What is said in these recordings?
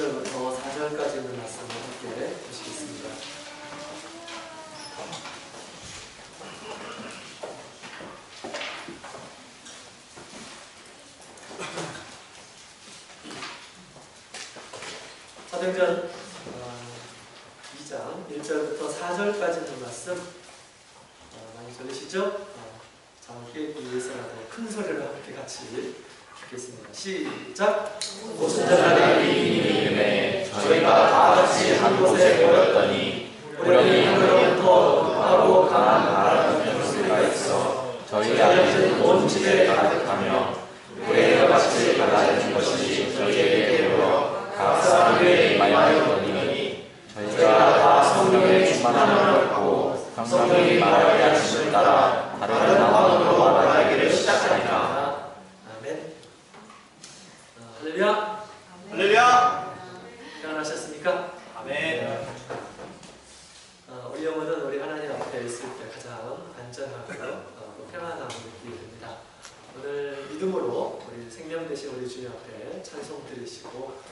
1절부터 4절까지 있는 말씀을 함께 보시겠습니다. 사도행전 2장 1절부터 4절까지 있는 말씀 많이 들리시죠? 함께 위해서라도 큰 소리로 함께 같이 읽겠습니다. 시작! 오순절날에 주님 이름에 저희가 다 같이 한 곳에 모였더니 우연히 하늘로부터 높고 강한 바람 소리가 있어 저희 안에는 온 집에 가득하며 불의 같이 갈라지는 것이 저희에게 보여 각 사람에게 임하였더니 저희가 다 성령의 충만함을 받고 성령이 말하게 하심을 따라 다른 언어로 말하기를 시작하니라. 아멘. 할렐루야. 할렐루야. 평안하셨습니까? 아멘. 우리 영혼은 우리 하나님 앞에 있을 때 가장 안전하고 또 평안함을 느끼게 됩니다. 오늘 믿음으로 우리 생명 되신 우리 주님 앞에 찬송 드리시고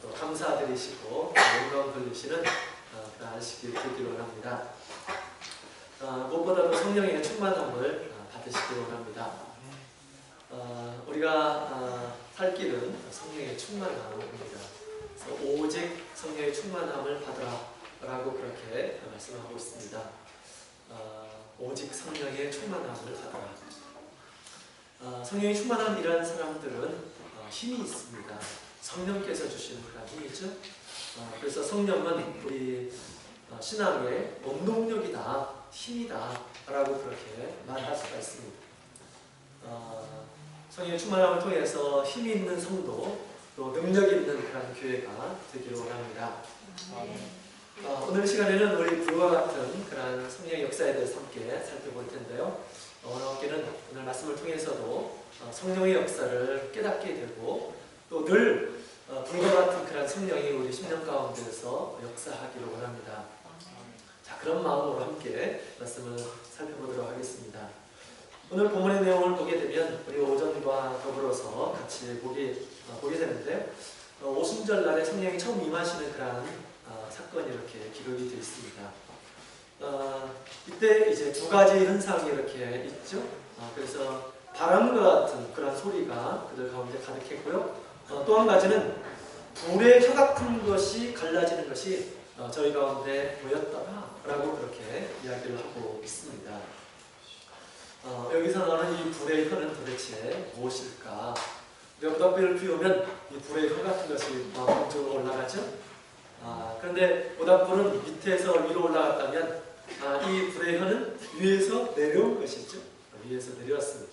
또 감사 드리시고 영광 돌리시는 그 안식일 되기를 원합니다. 무엇보다도 성령의 충만함을 받으시기 원합니다. 우리가 살 길은 성령의 충만함입니다. 그래서 오직 성령의 충만함을 받으라 라고 그렇게 말씀하고 있습니다. 오직 성령의 충만함을 받으라. 성령의 충만함이라는 사람들은 힘이 있습니다. 성령께서 주시는 그런 힘이죠. 그래서 성령은 우리 신앙의 원동력이다, 힘이다 라고 그렇게 말할 수가 있습니다. 성령의 충만함을 통해서 힘이 있는 성도, 또 능력 있는 그런 교회가 되기를 원합니다. 오늘 시간에는 우리 불과 같은 그런 성령의 역사에 대해서 함께 살펴볼 텐데요. 오늘 학기는 오늘 말씀을 통해서도 성령의 역사를 깨닫게 되고 또 늘 불과 같은 그런 성령이 우리 심령 가운데서 역사하기를 원합니다. 자, 그런 마음으로 함께 말씀을 살펴보도록 하겠습니다. 오늘 본문의 내용을 보게 되면 우리 오전과 더불어서 같이 보게 되는데 오순절 날에 성령이 처음 임하시는 그런 사건이 이렇게 기록이 되어 있습니다. 이때 이제 두 가지 현상이 이렇게 있죠. 그래서 바람과 같은 그런 소리가 그들 가운데 가득했고요. 또 한 가지는 불의 혀 같은 것이 갈라지는 것이 저희 가운데 보였더라라고 그렇게 이야기를 하고 있습니다. 여기서 나오는 이 불의 혀는 도대체 무엇일까? 우리가 모닥불을 피우면 이 불의 혀 같은 것이 공중으로 올라가죠. 그런데 모닥불은 밑에서 위로 올라갔다면 이 불의 혀는 위에서 내려온 것이죠. 위에서 내려왔습니다.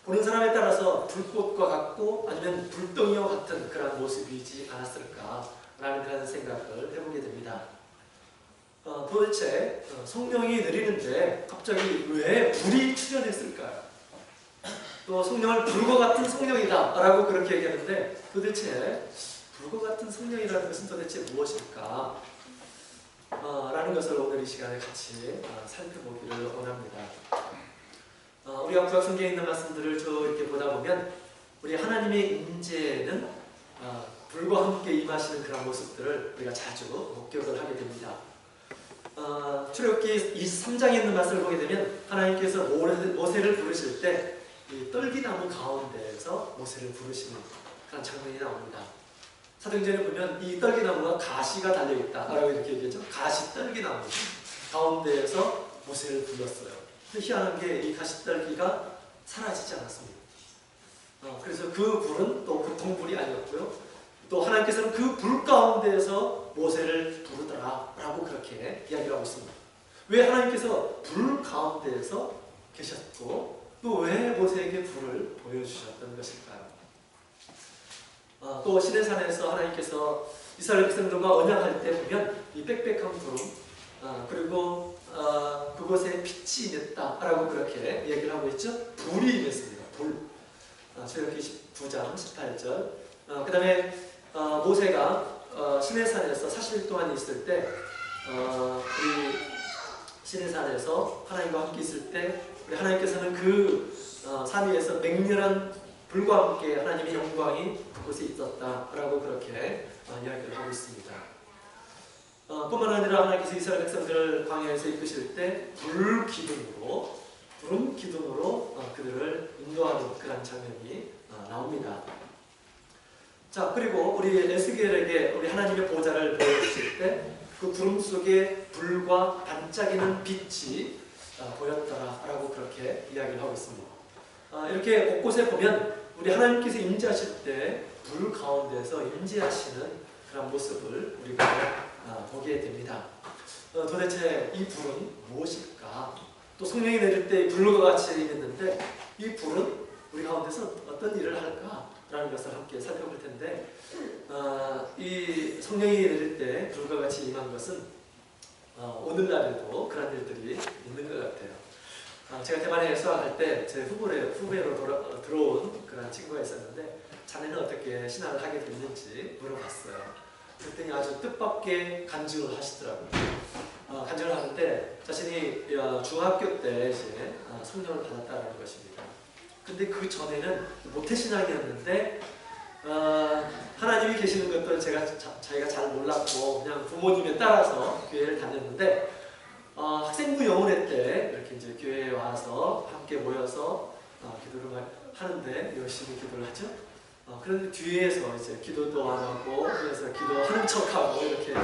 보는 사람에 따라서 불꽃과 같고 아니면 불덩이와 같은 그런 모습이지 않았을까라는 그런 생각을 해보게 됩니다. 도대체 성령이 내리는데 갑자기 왜 불이 출현했을까요? 또 성령을 불과 같은 성령이다 라고 그렇게 얘기하는데 도대체 불과 같은 성령이라는 것은 도대체 무엇일까? 라는 것을 오늘 이 시간에 같이 살펴보기를 원합니다. 우리가 구약 성경에 있는 말씀들을 쭉 이렇게 보다 보면 우리 하나님의 임재는 불과 함께 임하시는 그런 모습들을 우리가 자주 목격을 하게 됩니다. 출애굽기 23장에 있는 말씀을 보게 되면 하나님께서 모세를 부르실 때 이 떨기나무 가운데에서 모세를 부르시는 그런 장면이 나옵니다. 사도행전에 보면 이 떨기나무가 가시가 달려있다라고 이렇게 얘기하죠. 가시 떨기나무 가운데에서 모세를 불렀어요. 근데 희한한 게 이 가시 떨기가 사라지지 않았습니다. 그래서 그 불은 또 고통불이 아니었고요. 또 하나님께서는 그 불 가운데에서 모세를 부르더라 라고 그렇게 이야기를 하고 있습니다. 왜 하나님께서 불 가운데에서 계셨고 또 왜 모세에게 불을 보여주셨던 것일까요? 또 시내산에서 하나님께서 이스라엘 백성들과 언약할 때 보면 이 빽빽한 구름 그리고 그곳에 빛이 임했다라고 그렇게 얘기를 하고 있죠. 불이 임했습니다. 불. 출애굽기 29장 18절. 그 다음에 모세가 시내산에서 40일 동안 있을 때 우리 시내산에서 하나님과 함께 있을 때 우리 하나님께서는 그 산 위에서 맹렬한 불과 함께 하나님의 영광이 그곳에 있었다라고 그렇게 이야기를 하고 있습니다. 뿐만 아니라 하나님께서 이스라엘 백성들을 광야에서 이끄실 때 구름 기둥으로 그들을 인도하는 그런 장면이 나옵니다. 자, 그리고 우리 에스겔에게 우리 하나님의 보좌를 보여주실 때 그 구름 속에 불과 반짝이는 빛이 보였더라라고 그렇게 이야기를 하고 있습니다. 이렇게 곳곳에 보면 우리 하나님께서 임재하실 때 불 가운데서 임재하시는 그런 모습을 우리가 보게 됩니다. 도대체 이 불은 무엇일까? 또 성령이 내릴 때 불과 같이 있는데 이 불은 우리 가운데서 어떤 일을 할까라는 것을 함께 살펴볼 텐데 이 성령이 내릴 때 불과 같이 임한 것은 오늘날에도 그런 일들이 있는 것 같아요. 제가 대만에 수학할 때 제 후배로 들어온 그런 친구가 있었는데 자네는 어떻게 신학을 하게 됐는지 물어봤어요. 그랬더니 아주 뜻밖의 간증을 하시더라고요. 간증을 하는데 자신이 중학교 때 이제 성령을 받았다는 것입니다. 근데 그 전에는 모태신앙이었는데 하나님이 계시는 것도 자기가 잘 몰랐고 그냥 부모님에 따라서 교회를 다녔는데 학생부 영혼회 때 이렇게 이제 교회에 와서 함께 모여서 기도를 하는데 열심히 기도를 하죠. 그런데 뒤에서 이제 기도도 안 하고 그래서 기도하는 척하고 이렇게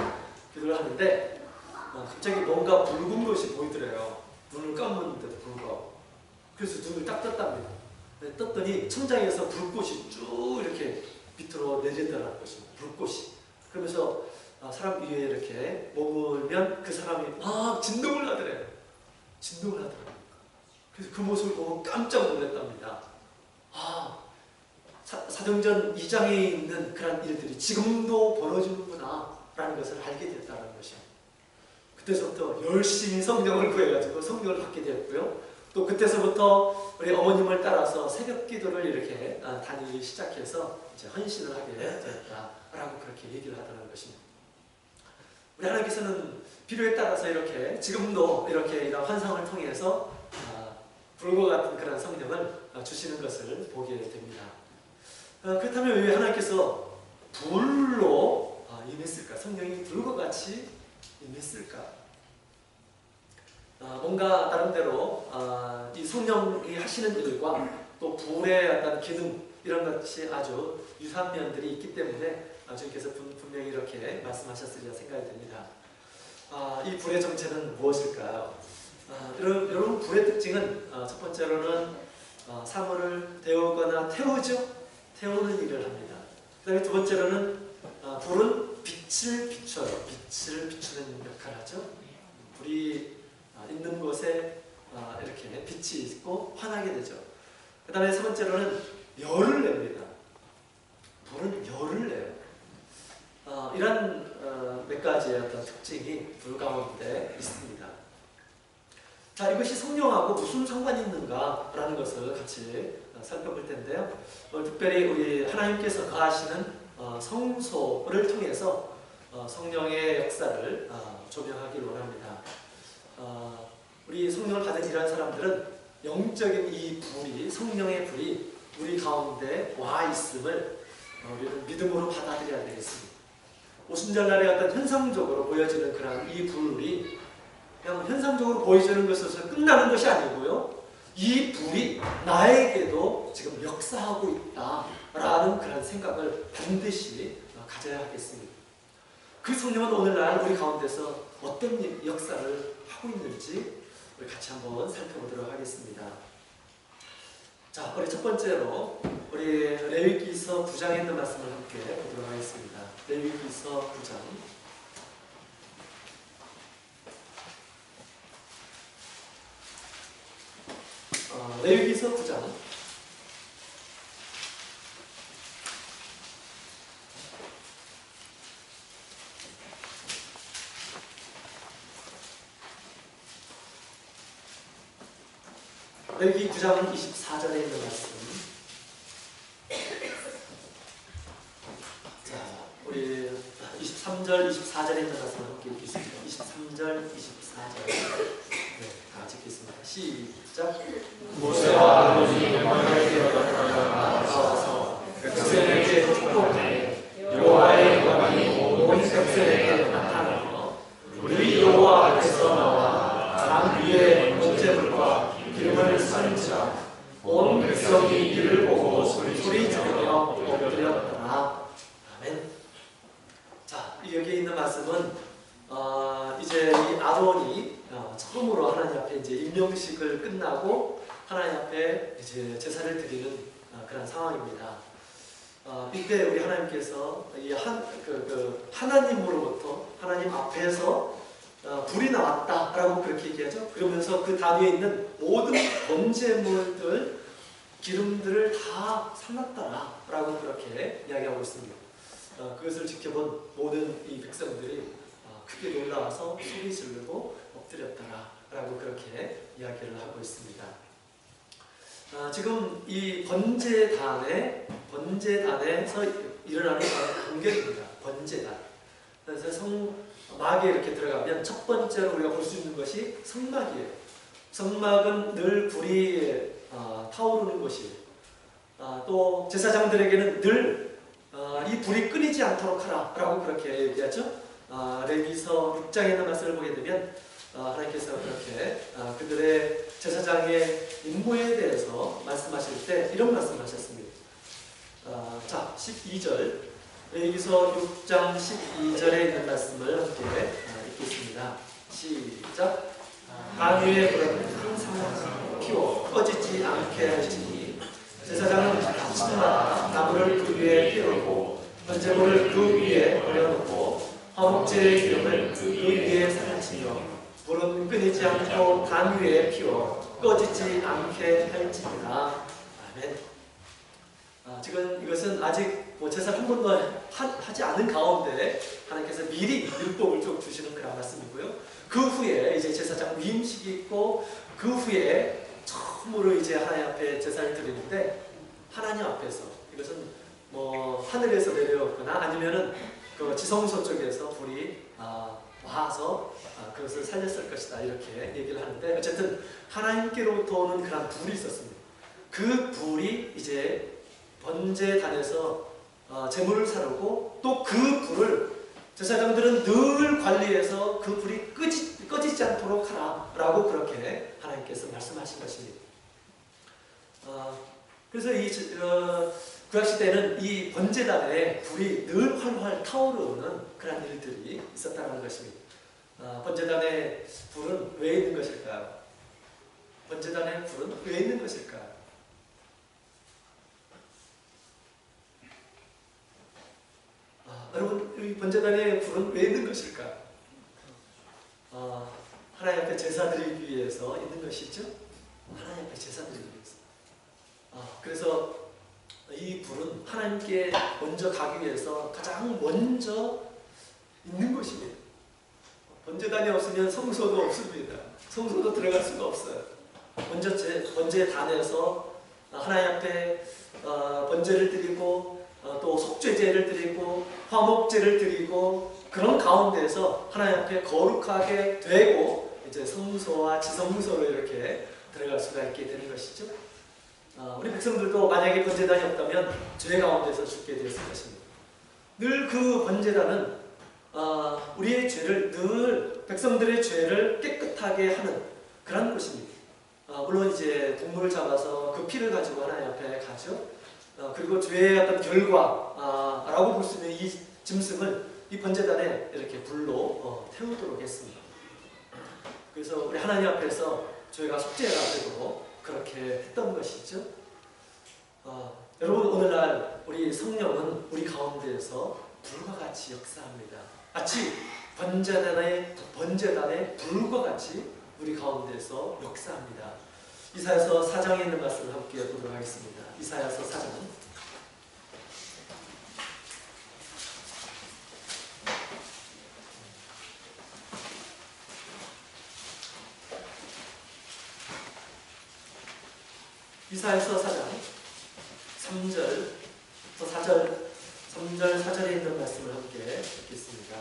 기도를 하는데 갑자기 뭔가 붉은 것이 보이더래요. 눈을 감았는데도 불구하고. 그래서 눈을 딱 떴답니다. 떴더니 천장에서 불꽃이 쭉 이렇게 밑으로 내린다는 것입니다. 불꽃이. 그러면서 사람 위에 이렇게 머물면 그 사람이 막 진동을 하더래요. 진동을 하더라고요. 그래서 그 모습을 보고 깜짝 놀랐답니다. 사도행전 2장에 있는 그런 일들이 지금도 벌어지는구나 라는 것을 알게 됐다는 것이에요. 그때서부터 열심히 성령을 구해가지고 성령을 받게 되었고요. 또 그때서부터 우리 어머님을 따라서 새벽 기도를 이렇게 다니기 시작해서 이제 헌신을 하게 되었다라고 그렇게 얘기를 하더라는 것입니다. 우리 하나님께서는 필요에 따라서 이렇게 지금도 이렇게 이런 환상을 통해서 불과 같은 그런 성령을 주시는 것을 보게 됩니다. 그렇다면 왜 하나님께서 불로 임했을까? 성령이 불과 같이 임했을까? 뭔가 나름대로 이 성령이 하시는 일과 또 불의 어떤 기능 이런 것이 아주 유사한 면들이 있기 때문에 주님께서 분명히 이렇게 말씀하셨으리라 생각이 됩니다. 이 불의 정체는 무엇일까요? 여러분 불의 특징은 첫 번째로는 사물을 데우거나 태우죠. 태우는 일을 합니다. 그 다음에 두 번째로는 불은 빛을 비춰요. 빛을 비추는 역할을 하죠. 불이 있는 곳에 이렇게 빛이 있고 환하게 되죠. 그 다음에 세 번째로는 열을 냅니다. 불은 열을 내요. 이런 몇 가지의 어떤 특징이 불 가운데 있습니다. 자, 이것이 성령하고 무슨 상관이 있는가라는 것을 같이 살펴볼 텐데요. 특별히 우리 하나님께서 거하시는 성소를 통해서 성령의 역사를 조명하길 원합니다. 우리 성령을 받은 이러한 사람들은 영적인 이 불이, 성령의 불이 우리 가운데 와 있음을 우리는 믿음으로 받아들여야 되겠습니다. 오순절날에 어떤 현상적으로 보여지는 그런 이 불이 그냥 현상적으로 보여지는 것에서 끝나는 것이 아니고요. 이 불이 나에게도 지금 역사하고 있다라는 그런 생각을 반드시 가져야 하겠습니다. 그 성령은 오늘날 우리 가운데서 어떤 역사를 하고 있는지 우리 같이 한번 살펴보도록 하겠습니다. 자, 우리 첫 번째로 우리 레위기서 9장에 있는 말씀을 함께 보도록 하겠습니다. 레위기서 9장. 레위기서 9장. 레위기 9장 24절에 있는 말씀. 자, 우리 23절, 24절에 있는 말씀 함께 읽겠습니다. 23절, 24절. 네, 다 같이 읽겠습니다. 시작. 모세와 아론이 광야에 들어갔다가 아론이 처음으로 하나님 앞에 이제 임명식을 끝나고 하나님 앞에 이제 제사를 드리는 그런 상황입니다. 이때 우리 하나님께서 하나님으로부터 하나님 앞에서 불이 나왔다라고 그렇게 얘기하죠. 그러면서 그 단위에 있는 모든 번제물들 기름들을 다 살랐다라고 그렇게 이야기하고 있습니다. 그것을 지켜본 모든 이 백성들이 크게 놀라워서 소리 지르고 엎드렸다라고 그렇게 이야기를 하고 있습니다. 지금 이 번제단에서 일어나는 공격입니다. 번제단. 그래서 성막에 이렇게 들어가면 첫 번째로 우리가 볼 수 있는 것이 성막이에요. 성막은 늘 불이 타오르는 곳이에요. 또 제사장들에게는 늘 이 불이 끊이지 않도록 하라라고 그렇게 얘기하죠. 레위서 6장에 있는 말씀을 보게 되면 하나님께서 그렇게 그들의 제사장의 임무에 대해서 말씀하실 때 이런 말씀을 하셨습니다. 자, 12절 레위서 6장 12절에 있는 말씀을 함께 읽겠습니다. 시작. 단 위에 불은 항상 피워 꺼지지 않게 할지니 제사장은 아침마다 나무를 그 위에 피우고 번제물을 그 위에 올려놓고 화목제의 기름을 그 위에 살치며 불은 끊이지 않고 단 위에 피워 꺼지지 않게 할지니라. 아멘. 지금 이것은 아직 제사를 한 번도 하지 않은 가운데 하나님께서 미리 율법을 쭉 주시는 그런 말씀이고요. 그 후에 이제 제사장 위임식이 있고 그 후에 처음으로 이제 하나님 앞에 제사를 드리는데 하나님 앞에서 이것은 하늘에서 내려왔거나 아니면은 그 지성소 쪽에서 불이 와서 그것을 살렸을 것이다 이렇게 얘기를 하는데 어쨌든 하나님께로부터 오는 그런 불이 있었습니다. 그 불이 이제 번제단에서 제물을 사르고 또 그 불을 제사장들은 늘 관리해서 그 불이 꺼지지 않도록 하라라고 그렇게 하나님께서 말씀하신 것입니다. 그래서 이 구약시대에는 이 번제단에 불이 늘 활활 타오르는 그런 일들이 있었다는 것입니다. 번제단에 불은 왜 있는 것일까요? 번제단에 불은 왜 있는 것일까요? 여러분, 이 번제단에 불은 왜 있는 것일까요? 하나님 앞에 제사 드리기 위해서 있는 것이죠? 하나님 앞에 제사 드리기 위해서. 그래서 이 불은 하나님께 먼저 가기 위해서 가장 먼저 있는 것입니다. 번제단이 없으면 성소도 없습니다. 성소도 들어갈 수가 없어요. 먼저 번제단에서 하나님 앞에 번제를 드리고 또 속죄제를 드리고 화목제를 드리고 그런 가운데서 하나님 앞에 거룩하게 되고 이제 성소와 지성소로 이렇게 들어갈 수가 있게 되는 것이죠. 우리 백성들도 만약에 번제단이 없다면 죄 가운데서 죽게 되었을 것입니다. 늘 그 번제단은 우리의 죄를 늘 백성들의 죄를 깨끗하게 하는 그런 곳입니다. 물론 이제 동물을 잡아서 그 피를 가지고 하나님 앞에 가죠. 그리고 죄의 어떤 결과라고 볼 수 있는 이 짐승을 이 번제단에 이렇게 불로 태우도록 했습니다. 그래서 우리 하나님 앞에서 저희가 속죄가 되도록 그렇게 했던 것이죠. 여러분, 오늘날 우리 성령은 우리 가운데에서 불과 같이 역사합니다. 마치 번제단의 불과 같이 우리 가운데에서 역사합니다. 이사야서 4장에 있는 말씀을 함께 보도록 하겠습니다. 이사야서 4장. 이사야서 4장 3절 4절에 있는 말씀을 함께 읽겠습니다.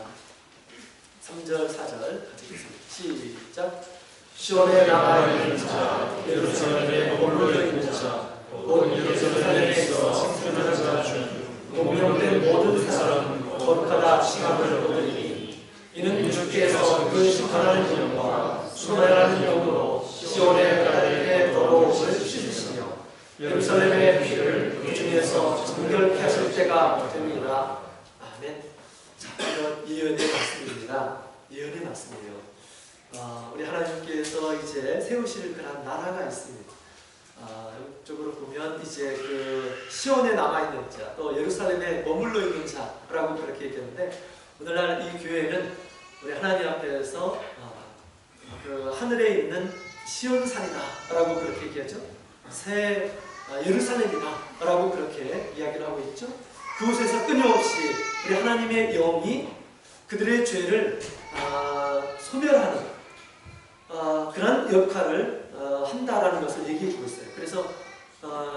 3절 4절 같이 읽겠습니다. 시작. 시온에 나가 있는 자, 예루살렘에 머물러 있는 자, 곧 예루살렘에서 생존하는 자 중 동명된 모든 사람은 거룩하다 칭함을 얻으리니 이는 주께서 그 심판하는 영과 순환하는 영으로 시온의 가득에 더러움을 씻으시며 예루살렘의 피를 그 중에서 정결케 하실 때가 됩니다. 아멘. 자, 이건 예언의 말씀입니다. 예언의 말씀이에요. 하나님께서 이제 세우실 그런 나라가 있습니다. 이쪽으로 보면 이제 그 시온에 남아있는 자, 또 예루살렘에 머물러 있는 자라고 그렇게 얘기했는데, 오늘날 이 교회는 우리 하나님 앞에서 그 하늘에 있는 시온산이다라고 그렇게 얘기하죠. 새 예루살렘이다라고 그렇게 이야기를 하고 있죠. 그곳에서 끊임없이 우리 하나님의 영이 그들의 죄를 소멸하는 그런 역할을 한다라는 것을 얘기해주고 있어요. 그래서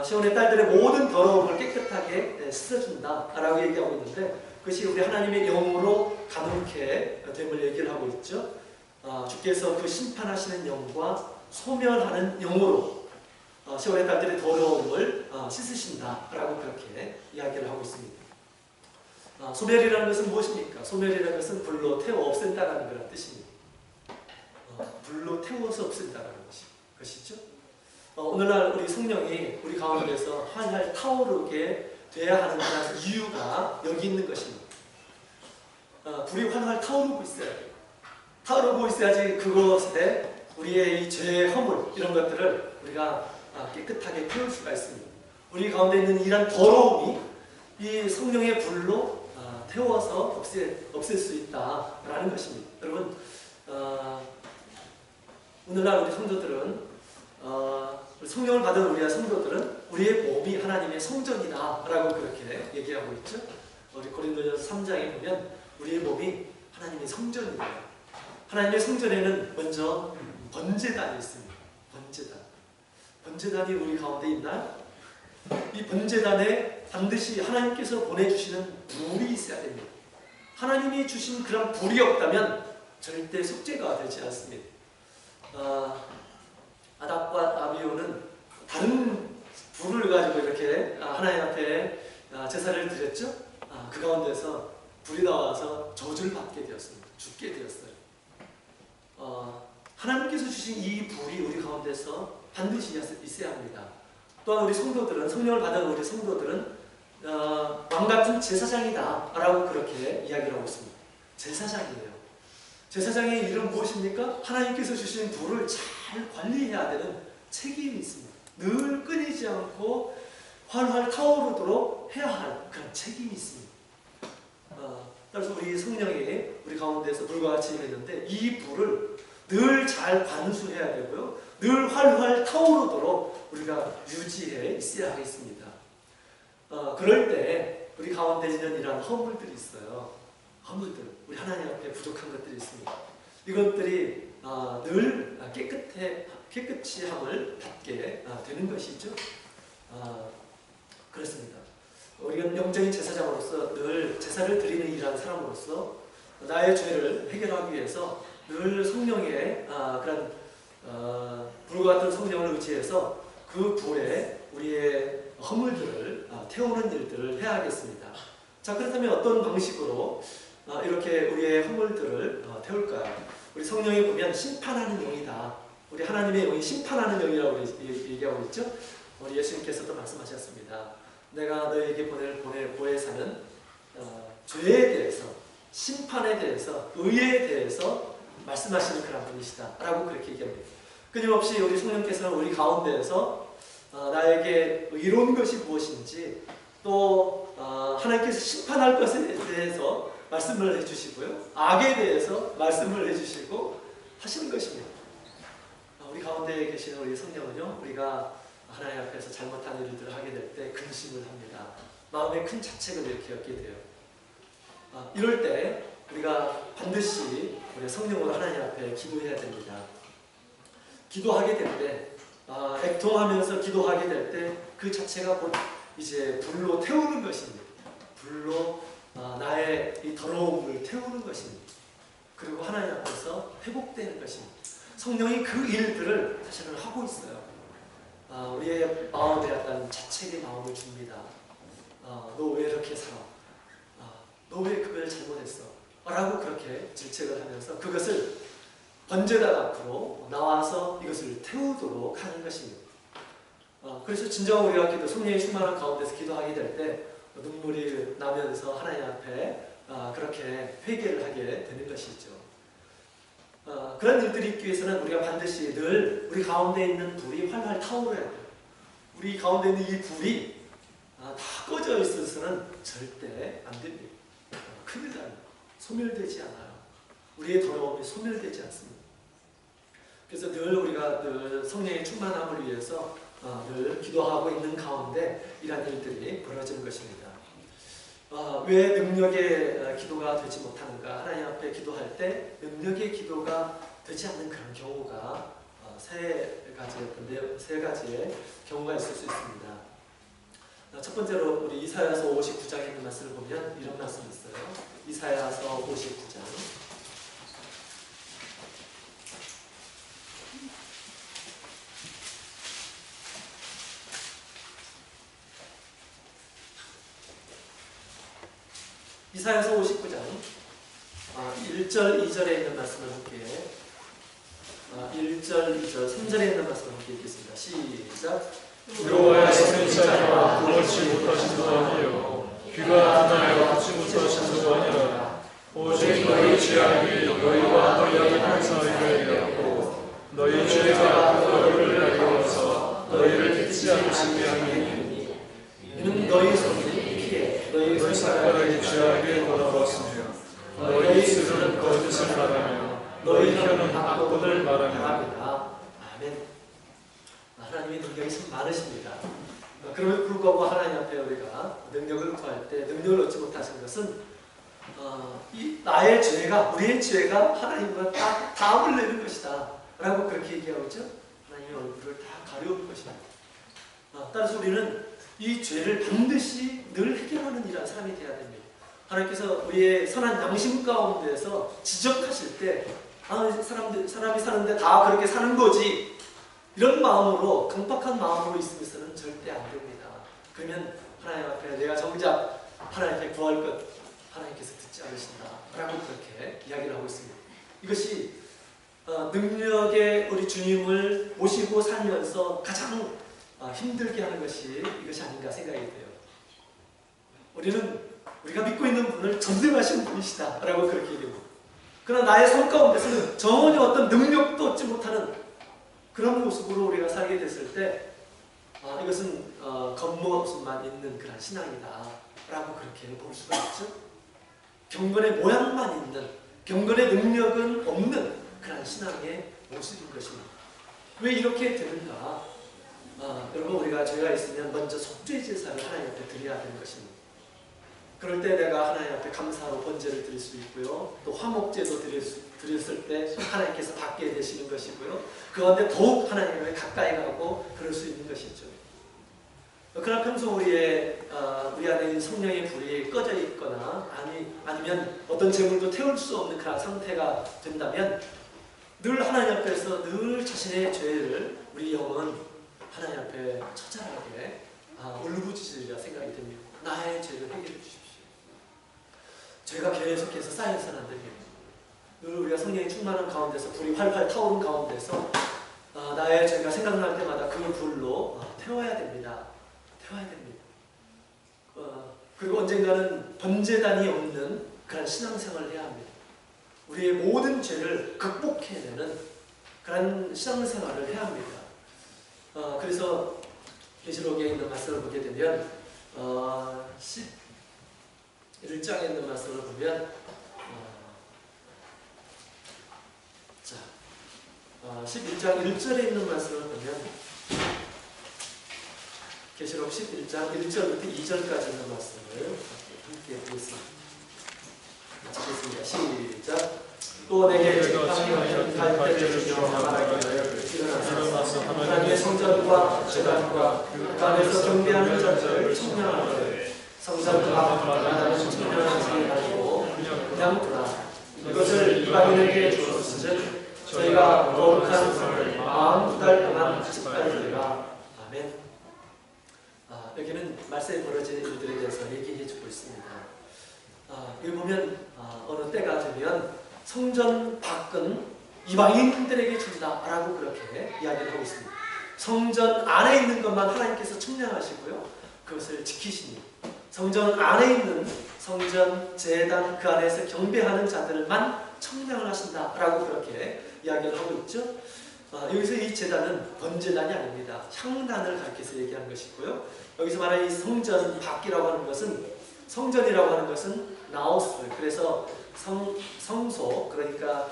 시온의 딸들의 모든 더러움을 깨끗하게 씻어준다라고 얘기하고 있는데, 그것이 우리 하나님의 영으로 가능케 됨을 얘기를 하고 있죠. 주께서 그 심판하시는 영과 소멸하는 영으로 시온의 딸들의 더러움을 씻으신다라고 그렇게 이야기를 하고 있습니다. 소멸이라는 것은 무엇입니까? 소멸이라는 것은 불로 태워 없앤다라는 그런 뜻입니다. 불로 태워서 없앤다라는 것이죠. 오늘날 우리 성령이 우리 가운데서 활활 타오르게 돼야 하는 그런 이유가 여기 있는 것입니다. 불이 활활 타오르고 있어야 돼요. 타오르고 있어야지 그것에 우리의 이 죄의 허물, 이런 것들을 우리가 깨끗하게 태울 수가 있습니다. 우리 가운데 있는 이런 더러움이 이 성령의 불로 태워서 없앨 수 있다라는 것입니다. 여러분, 오늘날 우리 성도들은 성령을 받은 우리의 성도들은 우리의 몸이 하나님의 성전이다라고 그렇게 얘기하고 있죠. 우리 고린도전서 3장에 보면 우리의 몸이 하나님의 성전이다. 하나님의 성전에는 먼저 번제단이 있습니다. 번제단이 우리 가운데 있나요? 이 번제단에 반드시 하나님께서 보내주시는 불이 있어야 됩니다. 하나님이 주신 그런 불이 없다면 절대 속죄가 되지 않습니다. 아닥과 아비오는 다른 불을 가지고 이렇게 하나님 앞에 제사를 드렸죠. 그 가운데서 불이 나와서 저주를 받게 되었습니다. 죽게 되었어요. 하나님께서 주신 이 불이 우리 가운데서 반드시 있어야 합니다. 또한 우리 성도들은, 성령을 받은 우리 성도들은 왕같은 제사장이다 라고 그렇게 이야기를 하고 있습니다. 제사장이에요. 제사장의 일은 무엇입니까? 하나님께서 주신 불을 잘 관리해야 되는 책임이 있습니다. 늘 끊이지 않고 활활 타오르도록 해야 할 그런 책임이 있습니다. 따라서 우리 성령이 우리 가운데서 불과 같이 임했는데, 이 불을 늘 잘 관수해야 되고요, 늘 활활 타오르도록 우리가 유지해 있어야 하겠습니다. 그럴 때 우리 가운데 있는 이런 허물들이 있어요. 허물들, 우리 하나님 앞에 부족한 것들이 있습니다. 이것들이 늘 깨끗이 함을 받게 되는 것이죠. 그렇습니다. 우리가 영적인 제사장으로서 늘 제사를 드리는 일하는 사람으로서 나의 죄를 해결하기 위해서 늘 성령의 그런 불과 같은 성령을 의지해서 그 불에 우리의 허물들을 태우는 일들을 해야겠습니다. 자, 그렇다면 어떤 방식으로 이렇게 우리의 허물들을 태울까요? 우리 성령이 보면 심판하는 영이다. 우리 하나님의 영이 심판하는 영이라고 얘기하고 있죠. 우리 예수님께서도 말씀하셨습니다. 내가 너에게 보낼 보혜사는 죄에 대해서, 심판에 대해서, 의에 대해서 말씀하시는 그런 분이시다 라고 그렇게 얘기합니다. 끊임없이 우리 성령께서는 우리 가운데에서 나에게 의로운 것이 무엇인지, 또 하나님께서 심판할 것에 대해서 말씀을 해주시고요, 악에 대해서 말씀을 해주시고 하시는 것입니다. 우리 가운데 계시는 우리 성령은요, 우리가 하나님 앞에서 잘못한 일들을 하게 될 때 근심을 합니다. 마음에 큰 자책을 이렇게 얻게 돼요. 이럴 때 우리가 반드시 우리 성령으로 하나님 앞에 기도해야 됩니다. 기도하게 될 때, 애통하면서 기도하게 될 때 그 자체가 곧 이제 불로 태우는 것입니다. 불로 나의 이 더러움을 태우는 것입니다. 그리고 하나님 앞에서 회복되는 것입니다. 성령이 그 일들을 사실은 하고 있어요. 우리의 마음에 약간 자책의 마음을 줍니다. 너 왜 이렇게 살아? 너 왜 그걸 잘못했어? 라고 그렇게 질책을 하면서 그것을 번제단 앞으로 나와서 이것을 태우도록 하는 것입니다. 그래서 진정 우리가 성령의 충만한 가운데서 기도하게 될 때 눈물이 나면서 하나님 앞에 그렇게 회개를 하게 되는 것이죠. 그런 일들이 있기 위해서는 우리가 반드시 늘 우리 가운데 있는 불이 활활 타오르야 돼요. 우리 가운데 있는 이 불이 다 꺼져 있어서는 절대 안 됩니다. 큰일 납니다. 소멸되지 않아요. 우리의 더러움이 소멸되지 않습니다. 그래서 늘 우리가 늘 성령의 충만함을 위해서 늘 기도하고 있는 가운데 이러한 일들이 벌어지는 것입니다. 왜 능력의 기도가 되지 못하는가? 하나님 앞에 기도할 때 능력의 기도가 되지 않는 그런 경우가 세 가지의 경우가 있을 수 있습니다. 첫 번째로 우리 이사야서 59장에 있는 말씀을 보면 이런 말씀이 있어요. 이사야서 59장. 이사야서 59장 1절, 2절에 있는 말씀을 함께 1절, 2절, 3절에 있는 말씀을 함께 읽겠습니다. 시작. 여호와의 자녀와 구원치 못하신도 아니요 귀가 듣나요 듣지 못하신도 아니라 오직 너희 죄악이 너희와 너희 하나님 사이를 되었고 너희 죄가 너희를 알리어서 너희를 듣지 않으시게 하니 이는 너희 손이 피해 너희 손가락이 죄악에 돌아왔으며 너희 입술은 거짓을 말하며 너희 혀는 악독을 말하며. 아멘. 하나님의 능력이 참 많으십니다. 그럼에도 불구하고 하나님 앞에 우리가 능력을 구할 때 능력을 얻지 못하신 것은 나의 죄가, 우리의 죄가 하나님과 다 담을 내는 것이다 라고 그렇게 얘기하고 있죠. 하나님의 얼굴을 다 가려울 것이다. 따라서 우리는 이 죄를 반드시 늘 해결하는 이런 사람이 되어야 됩니다. 하나님께서 우리의 선한 양심 가운데서 지적하실 때 사람이 사는데 다 그렇게 사는 거지, 이런 마음으로, 강박한 마음으로 있으면서는 절대 안 됩니다. 그러면 하나님 앞에 내가 정작 하나님 앞에 구할 것 하나님께서 듣지 않으신다 라고 그렇게 이야기를 하고 있습니다. 이것이 능력의 우리 주님을 모시고 살면서 가장 힘들게 하는 것이 이것이 아닌가 생각이 돼요. 우리가 믿고 있는 분을 전능하신 분이시다 라고 그렇게 얘기합니다. 그러나 나의 삶 가운데서는 전혀 어떤 능력도 얻지 못하는 그런 모습으로 우리가 살게 됐을 때 이것은 겉모습만 있는 그런 신앙이다 라고 그렇게 볼 수가 있죠. 경건의 모양만 있는, 경건의 능력은 없는 그런 신앙의 모습인 것입니다. 왜 이렇게 되는가? 여러분, 우리가 죄가 있으면 먼저 속죄 제사를 하나님 앞에 드려야 되는 것입니다. 그럴 때 내가 하나님 앞에 감사로 번제를 드릴 수 있고요. 또 화목제도 드렸을 때 하나님께서 받게 되시는 것이고요. 그 가운데 더욱 하나님을 가까이 가고 그럴 수 있는 것이죠. 그러나 평소 우리 안에 있는 성령의 불이 꺼져 있거나 아니면 어떤 재물도 태울 수 없는 그런 상태가 된다면 늘 하나님 앞에서 늘 자신의 죄를 우리 영은 하나님 앞에 처절하게 울부짖으리라 생각이 됩니다. 나의 죄를 해결해 주십시오. 죄가 계속해서 쌓여서는 안 됩니다. 늘 우리가 성령의 충만한 가운데서 불이 활활 타오른 가운데서 나의 죄가 생각날 때마다 그 불로 태워야 됩니다. 태워야 됩니다. 그리고 언젠가는 번제단이 없는 그런 신앙생활을 해야 합니다. 우리의 모든 죄를 극복해내는 그런 신앙생활을 해야 합니다. 그래서 계시록에 있는 말씀을 보게 되면 11장에 있는 말씀을 보면 11장 1절에 있는 말씀을 보면 계시록 11장 1절부터 2절까지 있는 말씀을 함께 보겠습니다. 시작. 또 내게 직방하는 갈대를 주시며 일어나서 하나님의 성전과 제단과 그 안에서 경배하는 자들을 청량하되 성전과 나라는 청량하지 말고 그냥 두라. 이것을 이방인에게 주었으면 저희가 거룩한 성을 42달 동안 짓밟으리라. 아멘. 여기는 말세에 벌어지는 일들에 대해서 얘기해 주고 있습니다. 여기 보면 어느 때가 되면 성전 밖은 이방인들에게 준다라고 그렇게 이야기를 하고 있습니다. 성전 안에 있는 것만 하나님께서 측량하시고요, 그것을 지키시니 성전 안에 있는 성전, 제단, 그 안에서 경배하는 자들만 청량을 하신다라고 그렇게 이야기를 하고 있죠. 여기서 이 제단은 번제단이 아닙니다. 향단을 가리켜서 얘기하는 것이고요. 여기서 말하는 이 성전 밖이라고 하는 것은, 성전이라고 하는 것은 나우스, 그래서 성소, 그러니까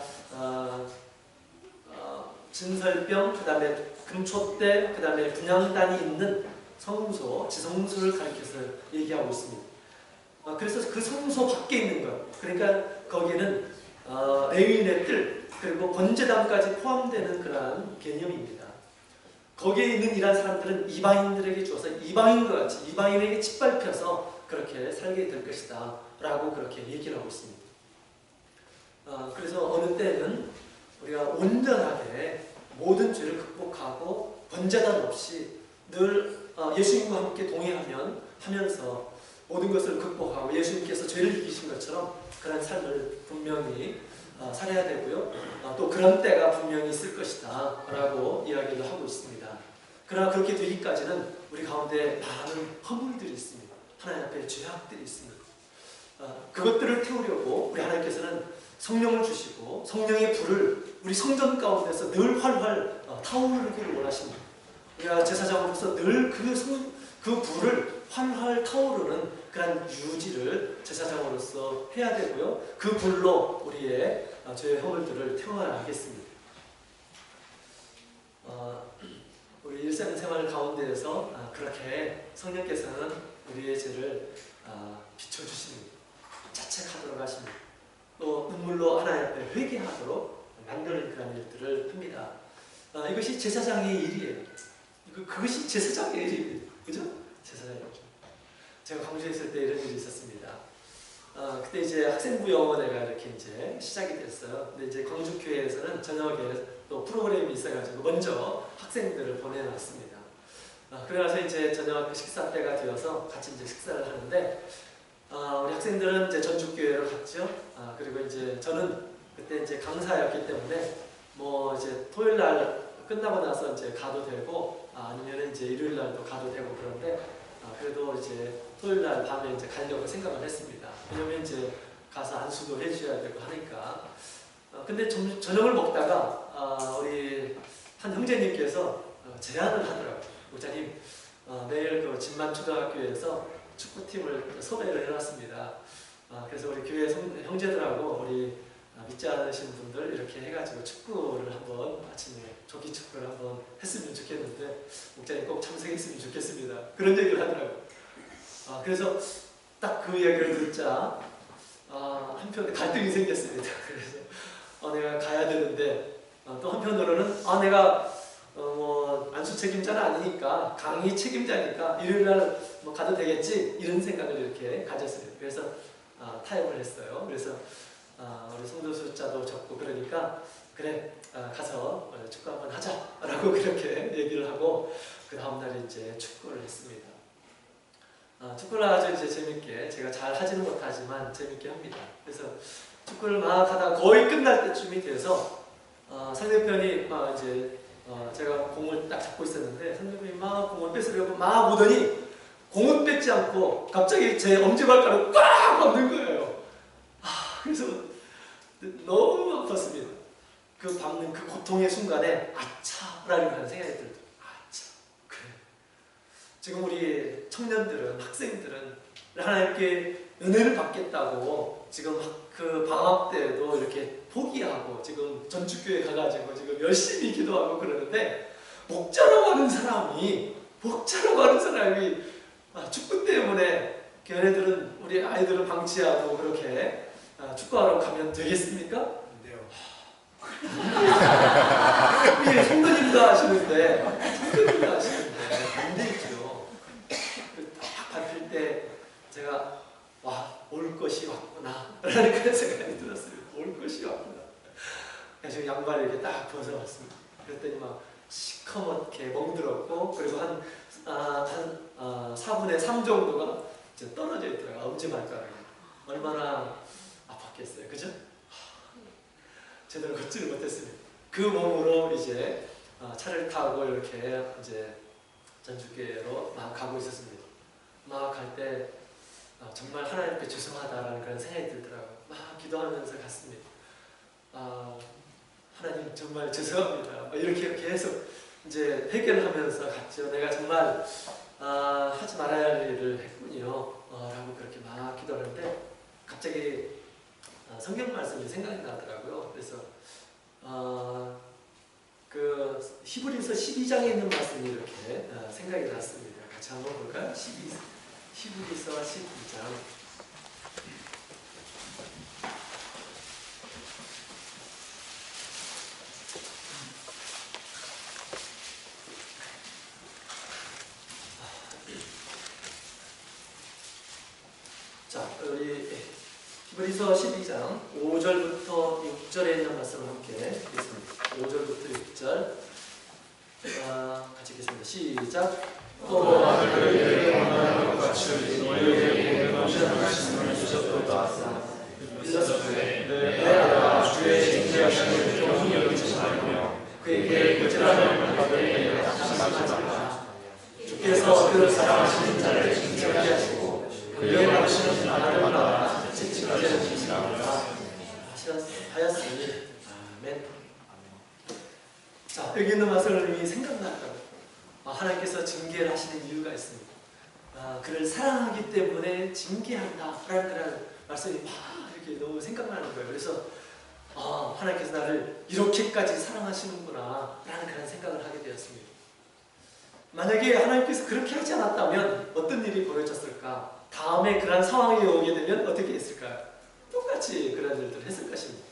진설병, 그 다음에 금촛대, 그 다음에 분향단이 있는 성소, 지성소를 가리켜서 얘기하고 있습니다. 그래서 그 성소 밖에 있는 것, 그러니까 거기에는 레위인의 뜰, 그리고 번제단까지 포함되는 그러한 개념입니다. 거기에 있는 이러한 사람들은 이방인들에게 주어서 이방인과 같이 이방인에게 짓밟혀서 그렇게 살게 될 것이다 라고 그렇게 얘기를 하고 있습니다. 그래서 어느 때는 우리가 온전하게 모든 죄를 극복하고 번제단 없이 늘 예수님과 함께 동행하면서 모든 것을 극복하고 예수님께서 죄를 이기신 것처럼 그런 삶을 분명히 살아야 되고요. 또 그런 때가 분명히 있을 것이다 라고 이야기를 하고 있습니다. 그러나 그렇게 되기까지는 우리 가운데 많은 허물들이 있습니다. 하나님 앞에 죄악들이 있습니다. 그것들을 태우려고 우리 하나님께서는 성령을 주시고 성령의 불을 우리 성전 가운데서 늘 활활 타오르기를 원하십니다. 우리가 제사장으로서 늘 그 불을 활활 타오르는 그런 유지를 제사장으로서 해야 되고요. 그 불로 우리의 죄의 허물들을 태워나가겠습니다. 우리 일상생활 가운데에서 그렇게 성령께서는 우리의 죄를 비춰주십니다. 자책하도록 하십니다. 또 눈물로 하나님 앞에 회개하도록 만드는 그런 일들을 합니다. 이것이 제사장의 일이에요. 그것이 제사장의 일입니다. 그죠? 제사장의 일. 제가 광주에 있을 때 이런 일이 있었습니다. 그때 이제 학생부 영어회가 이렇게 이제 시작이 됐어요. 근데 이제 광주교회에서는 저녁에 또 프로그램이 있어가지고 먼저 학생들을 보내놨습니다. 그래서 이제 저녁 식사 때가 되어서 같이 이제 식사를 하는데, 우리 학생들은 이제 전주교회로 갔죠. 그리고 이제 저는 그때 이제 강사였기 때문에 뭐 이제 토요일 날 끝나고 나서 이제 가도 되고, 아니면 이제 일요일 날도 가도 되고 그런데, 그래도 이제 토요일 날 밤에 이제 가려고 생각을 했습니다. 왜냐면 이제 가서 안수도 해주셔야 되고 하니까. 근데 저녁을 먹다가 우리 한 형제님께서 제안을 하더라고요. 목사님, 내일 그 진만초등학교에서 축구팀을 섭외를 해놨습니다. 그래서 우리 교회 형제들하고 우리 믿지 않으신 분들 이렇게 해가지고 축구를 한번 아침에 조기 축구를 한번 했으면 좋겠는데 목사님 꼭 참석했으면 좋겠습니다. 그런 얘기를 하더라고요. 그래서 딱 그 이야기를 듣자 한편에 갈등이 생겼습니다. 그래서 내가 가야 되는데 또 한편으로는 내가 뭐 안수 책임자는 아니니까 강의 책임자니까 일요일날 뭐 가도 되겠지 이런 생각을 이렇게 가졌습니다. 그래서 타협을 했어요. 그래서 우리 성도 숫자도 적고 그러니까 그래 가서 축구 한번 하자라고 그렇게 얘기를 하고 그 다음날 이제 축구를 했습니다. 축구를 아주 이제 재밌게, 제가 잘 하지는 못하지만 재밌게 합니다. 그래서 축구를 막 하다가 거의 끝날 때쯤이 돼서 상대편이 막 이제 제가 공을 딱 잡고 있었는데 상대편이 막 공을 뺏으려고 막 오더니 공은 뺏지 않고 갑자기 제 엄지발가락을 꽉 밟는 거예요. 그래서 너무 아팠습니다. 그 밟는 그 고통의 순간에 아차라는 생각이 들어요. 아차, 그래. 지금 우리 청년들은, 학생들은 하나님께 은혜를 받겠다고 지금 그 방학 때도 이렇게 포기하고 지금 전주교회 가가지고 지금 열심히 기도하고 그러는데 목자라고 하는 사람이 축구 때문에 걔네들은 우리 아이들을 방치하고 그렇게 축구하러 가면 되겠습니까? 안 돼요. 우리 성도님도 하시는데 안 되죠. 딱 밟힐 때 제가 올 것이 왔구나 라는 그런 생각이 들었어요. 올 것이 왔구나. 그래서 양말을 이렇게 딱 벗어봤습니다. 그랬더니 막 시커멓게 멍들었고 그리고 한 4분의 3 정도가 이제 떨어져 있더라고요. 엄지발가락이. 얼마나 아팠겠어요. 그죠? 제대로 걷지를 못했습니다. 그 몸으로 이제 차를 타고 이렇게 이제 전주교회로 막 가고 있었습니다. 막 갈 때 정말 하나님께 죄송하다라는 그런 생각이 들더라고요. 막 기도하면서 갔습니다. 하나님 정말 죄송합니다. 이렇게 계속 이제 회개를 하면서 갔죠. 내가 정말 하지 말아야 할 일을 했군요. 라고 그렇게 막 기도하는데 갑자기 성경 말씀이 생각이 나더라고요. 그래서 그 히브리서 12장에 있는 말씀이 이렇게 생각이 났습니다. 같이 한번 볼까요? 히브리서 12장. 자, 우리 히브리서 12장 5절부터 6절에 있는 말씀을 함께 읽겠습니다. 5절부터 6절 같이 읽겠습니다. 시작. 또 아들에게 원하는 것 같이 너희에게 공평하신 말씀을 주셨도다. 이르시되 내 아들아 주의 징계하심을 경히 여기지 말며 그에게 고질하는 받을 낙심하지 말라. 주께서 그 사랑하시는 자를 징계하게 하시고 그의 당신은 아들마다 칙칙하게 하시니라 하였으니 아멘. 자, 여기 있는 말씀을 이미 생각났다고. 하나님께서 징계를 하시는 이유가 있습니다. 그를 사랑하기 때문에 징계한다 라는 그런 말씀이 막 이렇게 너무 생각나는 거예요. 그래서 하나님께서 나를 이렇게까지 사랑하시는구나 라는 그런 생각을 하게 되었습니다. 만약에 하나님께서 그렇게 하지 않았다면 어떤 일이 벌어졌을까? 다음에 그런 상황이 오게 되면 어떻게 했을까요? 똑같이 그런 일들을 했을 것입니다.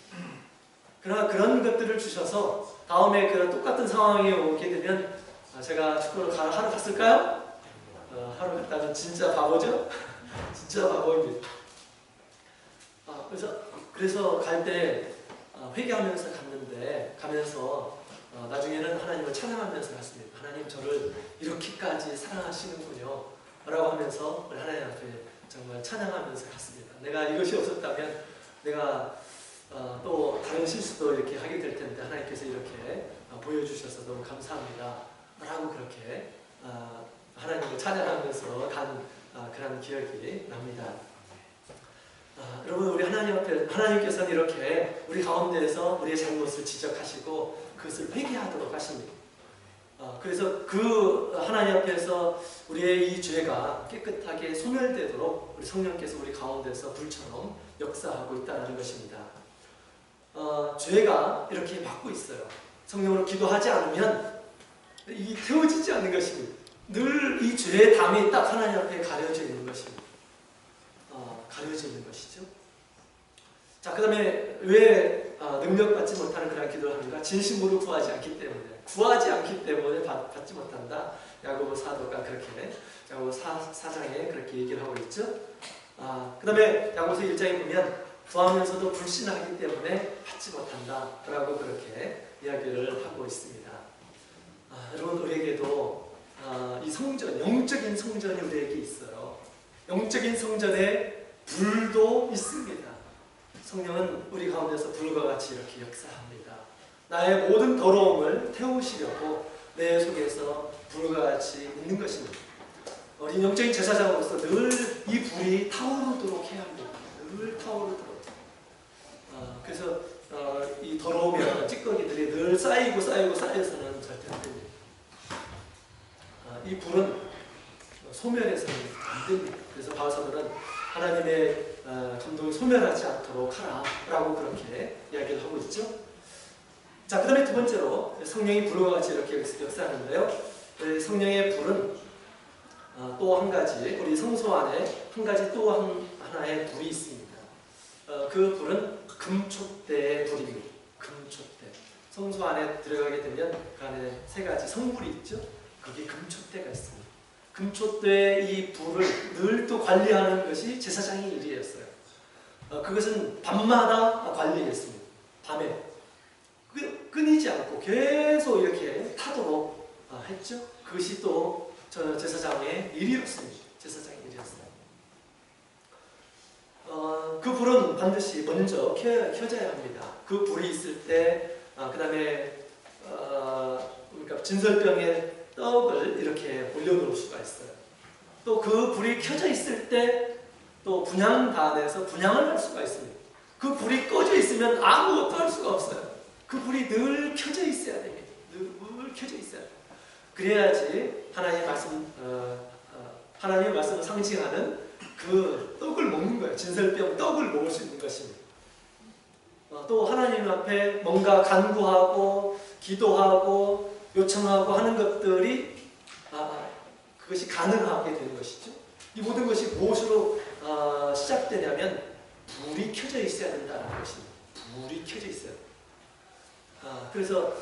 그러나 그런 것들을 주셔서 다음에 그런 똑같은 상황이 오게 되면 제가 축구를 하러 갔을까요? 하러 갔다면 진짜 바보죠? 진짜 바보입니다. 그래서 갈 때 회개하면서 가면서 나중에는 하나님을 찬양하면서 갔습니다. 하나님 저를 이렇게까지 사랑하시는군요 라고 하면서 하나님 앞에 정말 찬양하면서 갔습니다. 내가 이것이 없었다면 내가 또 다른 실수도 이렇게 하게 될 텐데 하나님께서 이렇게 보여주셔서 너무 감사합니다 라고 그렇게 하나님을 찬양하면서 간 그런 기억이 납니다. 여러분, 우리 하나님께서는 이렇게 우리 가운데에서 우리의 잘못을 지적하시고 그것을 회개하도록 하십니다. 그래서 그 하나님 앞에서 우리의 이 죄가 깨끗하게 소멸되도록 우리 성령께서 우리 가운데서 불처럼 역사하고 있다는 것입니다. 죄가 이렇게 막고 있어요. 성령으로 기도하지 않으면 이 태워지지 않는 것입니다. 늘 이 죄의 담이 딱 하나님 앞에 가려져 있는 것입니다. 가려져 있는 것이죠. 자, 그 다음에 왜 능력받지 못하는 그런 기도를 합니까? 진심으로 구하지 않기 때문에 받지 못한다. 야고보 사도가 그렇게 야고보 4장에 그렇게 얘기를 하고 있죠. 그 다음에 야고보서 1장에 보면 구하면서도 불신하기 때문에 받지 못한다 라고 그렇게 이야기를 하고 있습니다. 여러분, 우리에게도 이 성전, 영적인 성전이 우리에게 있어요. 영적인 성전에 불도 있습니다. 성령은 우리 가운데서 불과 같이 이렇게 역사합니다. 나의 모든 더러움을 태우시려고 내 속에서 불과 같이 있는 것입니다. 우리 영적인 제사장으로서 늘 이 불이 타오르도록 해야 합니다. 늘 타오르도록. 그래서 이 더러움이나 찌꺼기들이 늘 쌓여서는 절대 안 됩니다. 이 불은 소멸해서는 안 됩니다. 그래서 바울 사도는 하나님의 감동을 소멸하지 않도록 하라 라고 그렇게 이야기를 하고 있죠. 자, 그 다음에 두 번째로 성령이 불과 같이 이렇게 역사하는데요. 성령의 불은 또 한 가지, 우리 성소 안에 한 가지 또 하나의 불이 있습니다. 그 불은 금촛대의 불입니다. 금촛대. 성소 안에 들어가게 되면 그 안에 세 가지 성불이 있죠. 거기에 금촛대가 있습니다. 금촛대의 이 불을 늘 또 관리하는 것이 제사장의 일이었어요. 그것은 밤마다 관리했습니다. 밤에 끊이지 않고 계속 이렇게 타도록 했죠. 그것이 또 제사장의 일이었습니다. 제사장의 일이었어요. 그 불은 반드시 먼저 켜져야 합니다. 그 불이 있을 때, 그 다음에 그러니까 진설병에 떡을 이렇게 올려놓을 수가 있어요. 또 그 불이 켜져 있을 때 또 분향단에서 분향을 할 수가 있습니다. 그 불이 꺼져 있으면 아무것도 할 수가 없어요. 그 불이 늘 켜져 있어야 됩니다. 늘 켜져 있어야 돼요. 그래야지 하나님의 말씀을 상징하는 그 떡을 먹는 거예요. 진설병 떡을 먹을 수 있는 것입니다. 또 하나님 앞에 뭔가 간구하고 기도하고 요청하고 하는 것들이 그것이 가능하게 되는 것이죠. 이 모든 것이 무엇으로 시작되냐면 불이 켜져 있어야 된다는 것입니다. 불이 켜져 있어요. 그래서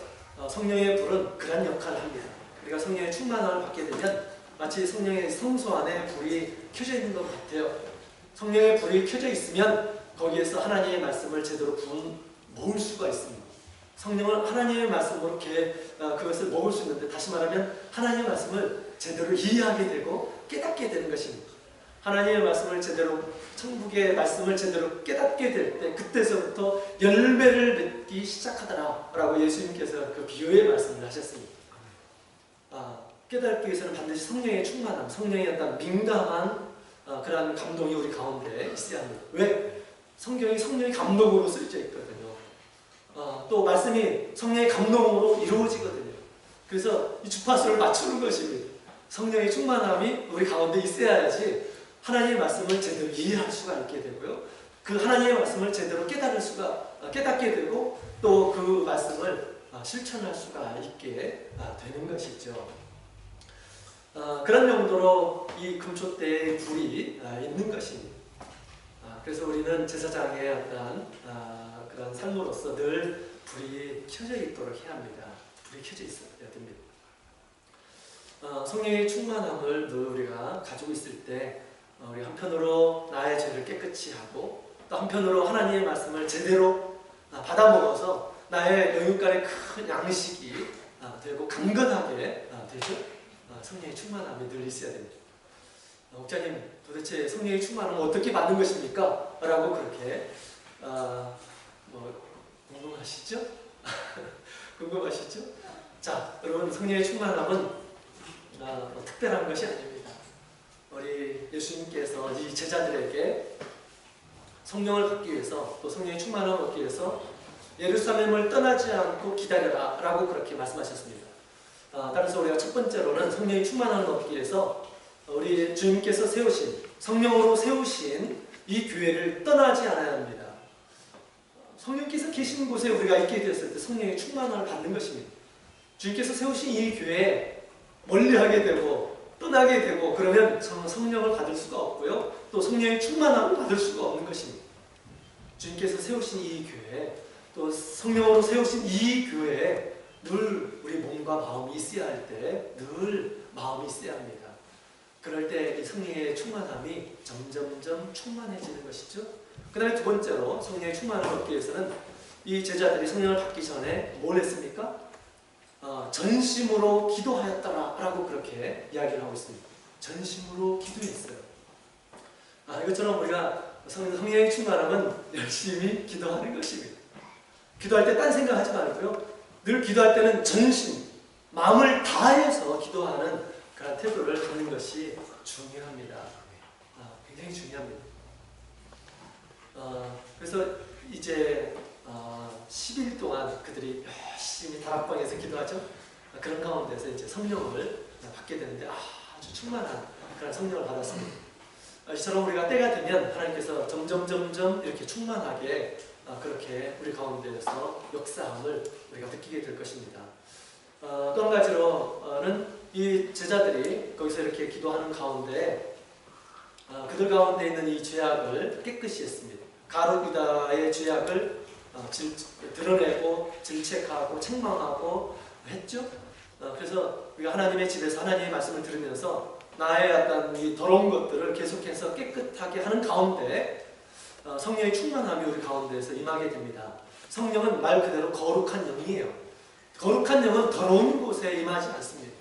성령의 불은 그런 역할을 합니다. 우리가 성령의 충만함을 받게 되면 마치 성령의 성소 안에 불이 켜져 있는 것 같아요. 성령의 불이 켜져 있으면 거기에서 하나님의 말씀을 제대로 먹을 수가 있습니다. 성령은 하나님의 말씀으로 그것을 먹을 수 있는데, 다시 말하면 하나님의 말씀을 제대로 이해하게 되고 깨닫게 되는 것입니다. 하나님의 말씀을 제대로, 천국의 말씀을 제대로 깨닫게 될 때 그때서부터 열매를 맺기 시작하더라 라고 예수님께서 그 비유의 말씀을 하셨습니다. 깨닫기 위해서는 반드시 성령의 충만함, 성령의 어떤 민감한 그러한 감동이 우리 가운데 있어야 합니다. 왜? 성경이 감동으로 쓰여져 있거든요. 또 말씀이 성령의 감동으로 이루어지거든요. 그래서 이 주파수를 맞추는 것입니다. 성령의 충만함이 우리 가운데 있어야지 하나님의 말씀을 제대로 이해할 수가 있게 되고요. 그 하나님의 말씀을 제대로 깨닫게 되고 또 그 말씀을 실천할 수가 있게 되는 것이죠. 그런 용도로 이 금초대에 불이 있는 것입니다. 그래서 우리는 제사장의 어떤 그런 삶으로서 늘 불이 켜져 있도록 해야 합니다. 불이 켜져 있어야 됩니다. 성령의 충만함을 늘 우리가 가지고 있을 때 우리 한편으로 나의 죄를 깨끗이 하고 또 한편으로 하나님의 말씀을 제대로 받아먹어서 나의 영육간의 큰 양식이 되고 강건하게 되죠. 성령의 충만함이 늘 있어야 됩니다. 목자님, 도대체 성령의 충만함은 어떻게 받는 것입니까? 라고 그렇게 궁금하시죠? 궁금하시죠? 자, 여러분, 성령의 충만함은 특별한 것이 아닙니다. 우리 예수님께서 이 제자들에게 성령을 받기 위해서 또 성령의 충만함을 얻기 위해서 예루살렘을 떠나지 않고 기다려라 라고 그렇게 말씀하셨습니다. 따라서 우리가 첫 번째로는 성령의 충만함을 얻기 위해서 우리 주님께서 성령으로 세우신 이 교회를 떠나지 않아야 합니다. 성령께서 계신 곳에 우리가 있게 되었을 때 성령의 충만함을 받는 것입니다. 주님께서 세우신 이 교회에 멀리하게 되고 떠나게 되고 그러면 성령을 받을 수가 없고요. 또 성령의 충만함을 받을 수가 없는 것입니다. 주님께서 세우신 이 교회, 또 성령으로 세우신 이 교회에 늘 우리 몸과 마음이 있어야 할 때 늘 마음이 있어야 합니다. 그럴 때 이 성령의 충만함이 점점점 충만해지는 것이죠. 그 다음에 두 번째로 성령의 충만함을 얻기 위해서는 이 제자들이 성령을 받기 전에 뭘 했습니까? 전심으로 기도하였더라 라고 그렇게 이야기를 하고 있습니다. 전심으로 기도했어요. 이것처럼 우리가 성령의 충만함은 열심히 기도하는 것입니다. 기도할 때 딴 생각하지 말고요. 늘 기도할 때는 전심, 마음을 다해서 기도하는 그런 태도를 갖는 것이 중요합니다. 굉장히 중요합니다. 그래서 이제 10일 동안 그들이 열심히 다락방에서 기도하죠. 그런 가운데서 이제 성령을 받게 되는데 아주 충만한 그런 성령을 받았습니다. 이처럼 우리가 때가 되면 하나님께서 점점 이렇게 충만하게 그렇게 우리 가운데에서 역사함을 우리가 느끼게 될 것입니다. 또 한 가지로는 이 제자들이 거기서 이렇게 기도하는 가운데 그들 가운데 있는 이 죄악을 깨끗이 했습니다. 가룟 유다의 죄악을 드러내고 질책하고 책망하고 했죠. 그래서 우리가 하나님의 집에서 하나님의 말씀을 들으면서 나의 어떤 이 더러운 것들을 계속해서 깨끗하게 하는 가운데 성령의 충만함이 우리 가운데에서 임하게 됩니다. 성령은 말 그대로 거룩한 영이에요. 거룩한 영은 더러운 곳에 임하지 않습니다.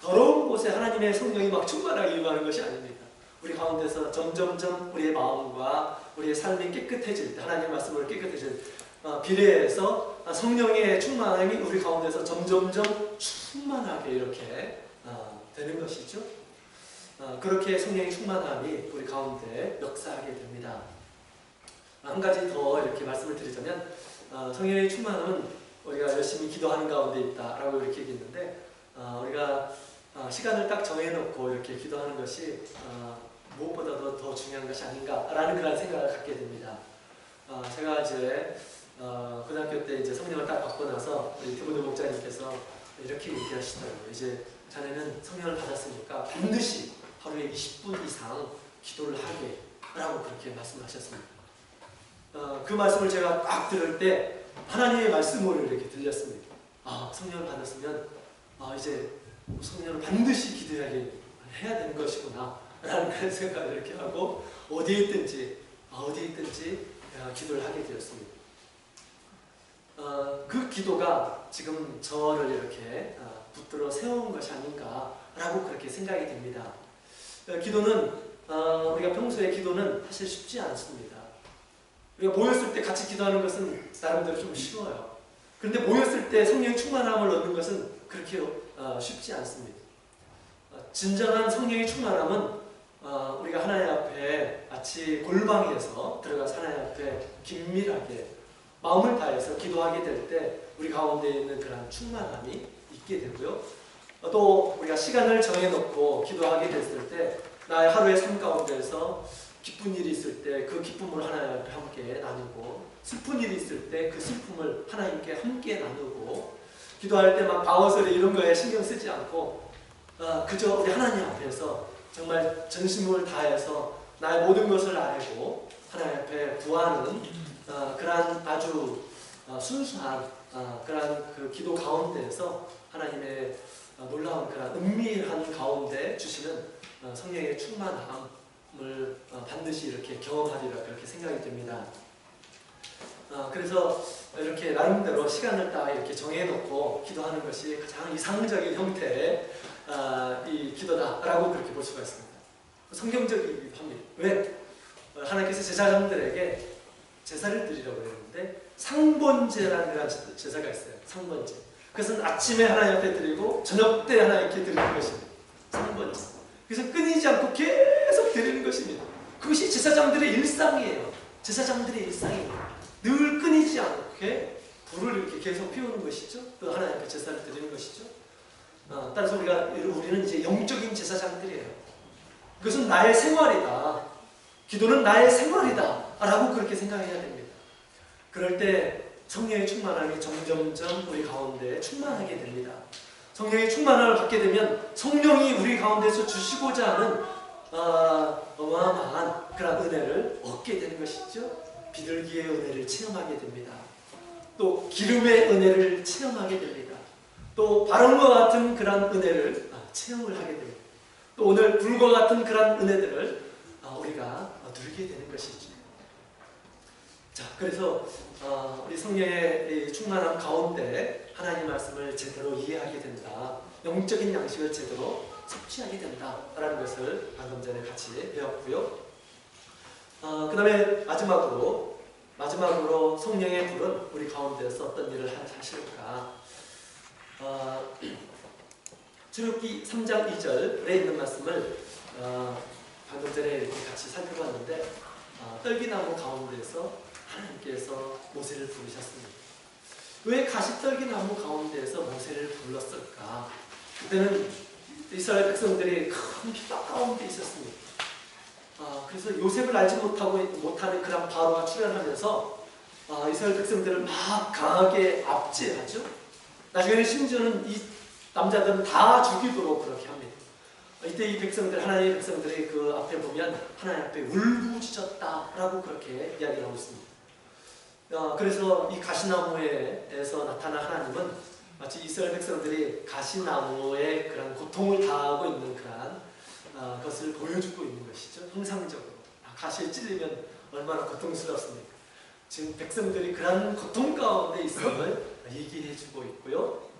더러운 곳에 하나님의 성령이 막 충만하게 임하는 것이 아닙니다. 우리 가운데서 점점점 우리의 마음과 우리의 삶이 깨끗해질 때, 하나님의 말씀으로 깨끗해질 비례해서 성령의 충만함이 우리 가운데서 점점점 충만하게 이렇게 되는 것이죠. 그렇게 성령의 충만함이 우리 가운데 역사하게 됩니다. 한 가지 더 이렇게 말씀을 드리자면 성령의 충만함은 우리가 열심히 기도하는 가운데 있다라고 이렇게 얘기했는데 우리가 시간을 딱 정해놓고 이렇게 기도하는 것이 무엇보다도 더 중요한 것이 아닌가라는 그런 생각을 갖게 됩니다. 제가 이제 고등학교 때 이제 성령을 딱 받고 나서 우리 디모데 목자님께서 이렇게 얘기하시더라고요. 이제 자네는 성령을 받았으니까 반드시 하루에 20분 이상 기도를 하게 라고 그렇게 말씀하셨습니다. 그 말씀을 제가 딱 들을 때 하나님의 말씀으로 이렇게 들렸습니다. 성령을 받았으면 이제 성령을 반드시 기도하게 해야 되는 것이구나 라는 그런 생각을 이렇게 하고 어디에 있든지 기도를 하게 되었습니다. 그 기도가 지금 저를 이렇게 붙들어 세운 것이 아닌가라고 그렇게 생각이 됩니다. 기도는 우리가 평소에 기도는 사실 쉽지 않습니다. 우리가 모였을 때 같이 기도하는 것은 나름대로 좀 쉬워요. 그런데 모였을 때 성령의 충만함을 얻는 것은 그렇게 쉽지 않습니다. 진정한 성령의 충만함은 우리가 하나님 앞에 마치 골방에서 들어가서 하나님 앞에 긴밀하게 마음을 다해서 기도하게 될 때 우리 가운데 있는 그런 충만함이 있게 되고요. 또 우리가 시간을 정해놓고 기도하게 됐을 때 나의 하루의 삶 가운데서 기쁜 일이 있을 때 그 기쁨을 하나님 앞에 함께 나누고 슬픈 일이 있을 때 그 슬픔을 하나님께 함께 나누고 기도할 때 막 방언소리 이런 거에 신경 쓰지 않고 그저 우리 하나님 앞에서 정말 전심을 다해서 나의 모든 것을 알고 하나님 앞에 구하는 그러한 아주 순수한 그러한 그 기도 가운데에서 하나님의 놀라운 그런 은밀한 가운데 주시는 성령의 충만함을 반드시 이렇게 경험하리라 그렇게 생각이 됩니다. 그래서 이렇게 나름대로 시간을 딱 이렇게 정해놓고 기도하는 것이 가장 이상적인 형태의 이 기도다라고 그렇게 볼 수가 있습니다. 성경적이기도 합니다. 왜? 하나님께서 제사장들에게 제사를 드리라고 했는데 상번제라는 그런 제사가 있어요. 상번제. 그것은 아침에 하나님 앞에 드리고 저녁 때 하나님께 드리는 것입니다. 상번제. 그래서 끊이지 않고 계속 드리는 것입니다. 그것이 제사장들의 일상이에요. 제사장들의 일상입니다. 늘 끊이지 않게 불을 이렇게 계속 피우는 것이죠. 또 하나님께 제사를 드리는 것이죠. 따라서 우리는 이제 영적인 제사장들이에요. 그것은 나의 생활이다. 기도는 나의 생활이다. 라고 그렇게 생각해야 됩니다. 그럴 때 성령의 충만함이 점점점 우리 가운데 충만하게 됩니다. 성령의 충만함을 받게 되면 성령이 우리 가운데서 주시고자 하는 어마어마한 그런 은혜를 얻게 되는 것이죠. 비둘기의 은혜를 체험하게 됩니다. 또 기름의 은혜를 체험하게 됩니다. 또 바람과 같은 그런 은혜를 체험을 하게 됩니다. 또 오늘 불과 같은 그런 은혜들을 우리가 누리게 되는 것이죠. 자, 그래서 우리 성령의 충만함 가운데 하나님 말씀을 제대로 이해하게 된다. 영적인 양식을 제대로 섭취하게 된다라는 것을 방금 전에 같이 배웠고요. 그 다음에 마지막으로 성령의 불은 우리 가운데서 어떤 일을 하실까? 출애굽기 3장 2절에 있는 말씀을 방금 전에 이렇게 같이 살펴봤는데 떨기나무 가운데서 하나님께서 모세를 부르셨습니다. 왜 가시떨기나무 가운데서 모세를 불렀을까? 그때는 이스라엘 백성들이 큰 핍박 가운데 있었습니다. 그래서 요셉을 알지 못하는 그런 바로가 출현하면서 이스라엘 백성들을 막 강하게 압제하죠. 나중에는 심지어는 이 남자들은 다 죽이도록 그렇게 합니다. 이때 이 백성들, 하나님의 백성들이 그 앞에 보면 하나님 앞에 울부짖었다라고 그렇게 이야기를 하고 있습니다. 그래서 이 가시나무에서 나타난 하나님은 마치 이스라엘 백성들이 가시나무에 그런 고통을 당하고 있는 그런 것을 보여주고 있는 것이죠. 형상적으로. 가시에 찔리면 얼마나 고통스럽습니까? 지금 백성들이 그런 고통 가운데 있음을 얘기해주고 있고요.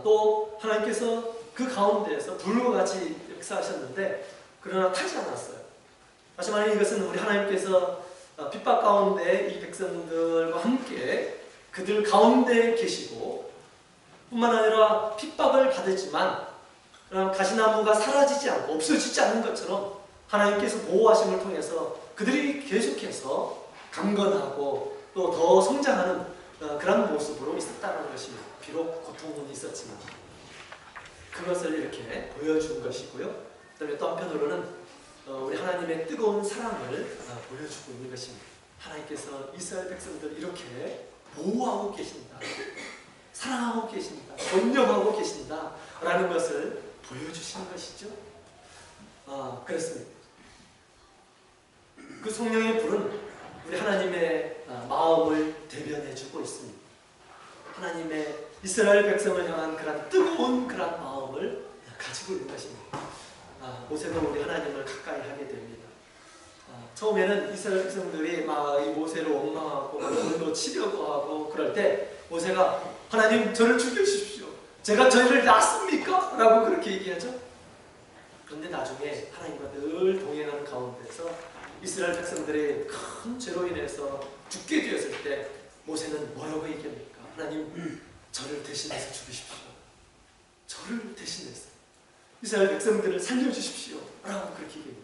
또 하나님께서 그 가운데에서 불과 같이 역사하셨는데 그러나 타지 않았어요. 다시 말하면 이것은 우리 하나님께서 핍박 가운데 이 백성들과 함께 그들 가운데 계시고 뿐만 아니라 핍박을 받았지만 가시나무가 사라지지 않고 없어지지 않는 것처럼 하나님께서 보호하심을 통해서 그들이 계속해서 강건하고 또 더 성장하는 그런 모습으로 있었다는 것입니다. 비록 고통은 있었지만 그것을 이렇게 보여준 것이고요. 그다음에 또 한편으로는 우리 하나님의 뜨거운 사랑을 보여주고 있는 것입니다. 하나님께서 이스라엘 백성들을 이렇게 보호하고 계신다, 사랑하고 계신다, 권념하고 계신다 라는 것을 보여주시는 것이죠. 그렇습니다. 그 성령의 불은 우리 하나님의 마음을 대변해주고 있습니다. 하나님의 이스라엘 백성을 향한 그런 뜨거운 그런 마음을 가지고 있는 것입니다. 모세도 우리 하나님을 가까이 하게 됩니다. 처음에는 이스라엘 백성들이 막 이 모세를 원망하고 오늘도 치려고 하고 그럴 때 모세가 하나님 저를 죽여주십시오. 제가 저희를 낳습니까? 라고 그렇게 얘기하죠. 그런데 나중에 하나님과 늘 동행하는 가운데서 이스라엘 백성들의 큰 죄로 인해서 죽게 되었을 때 모세는 뭐라고 얘기합니까? 하나님 저를 대신해서 죽이십시오. 저를 대신해서 이스라엘 백성들을 살려주십시오 라고 그렇게 얘기합니다.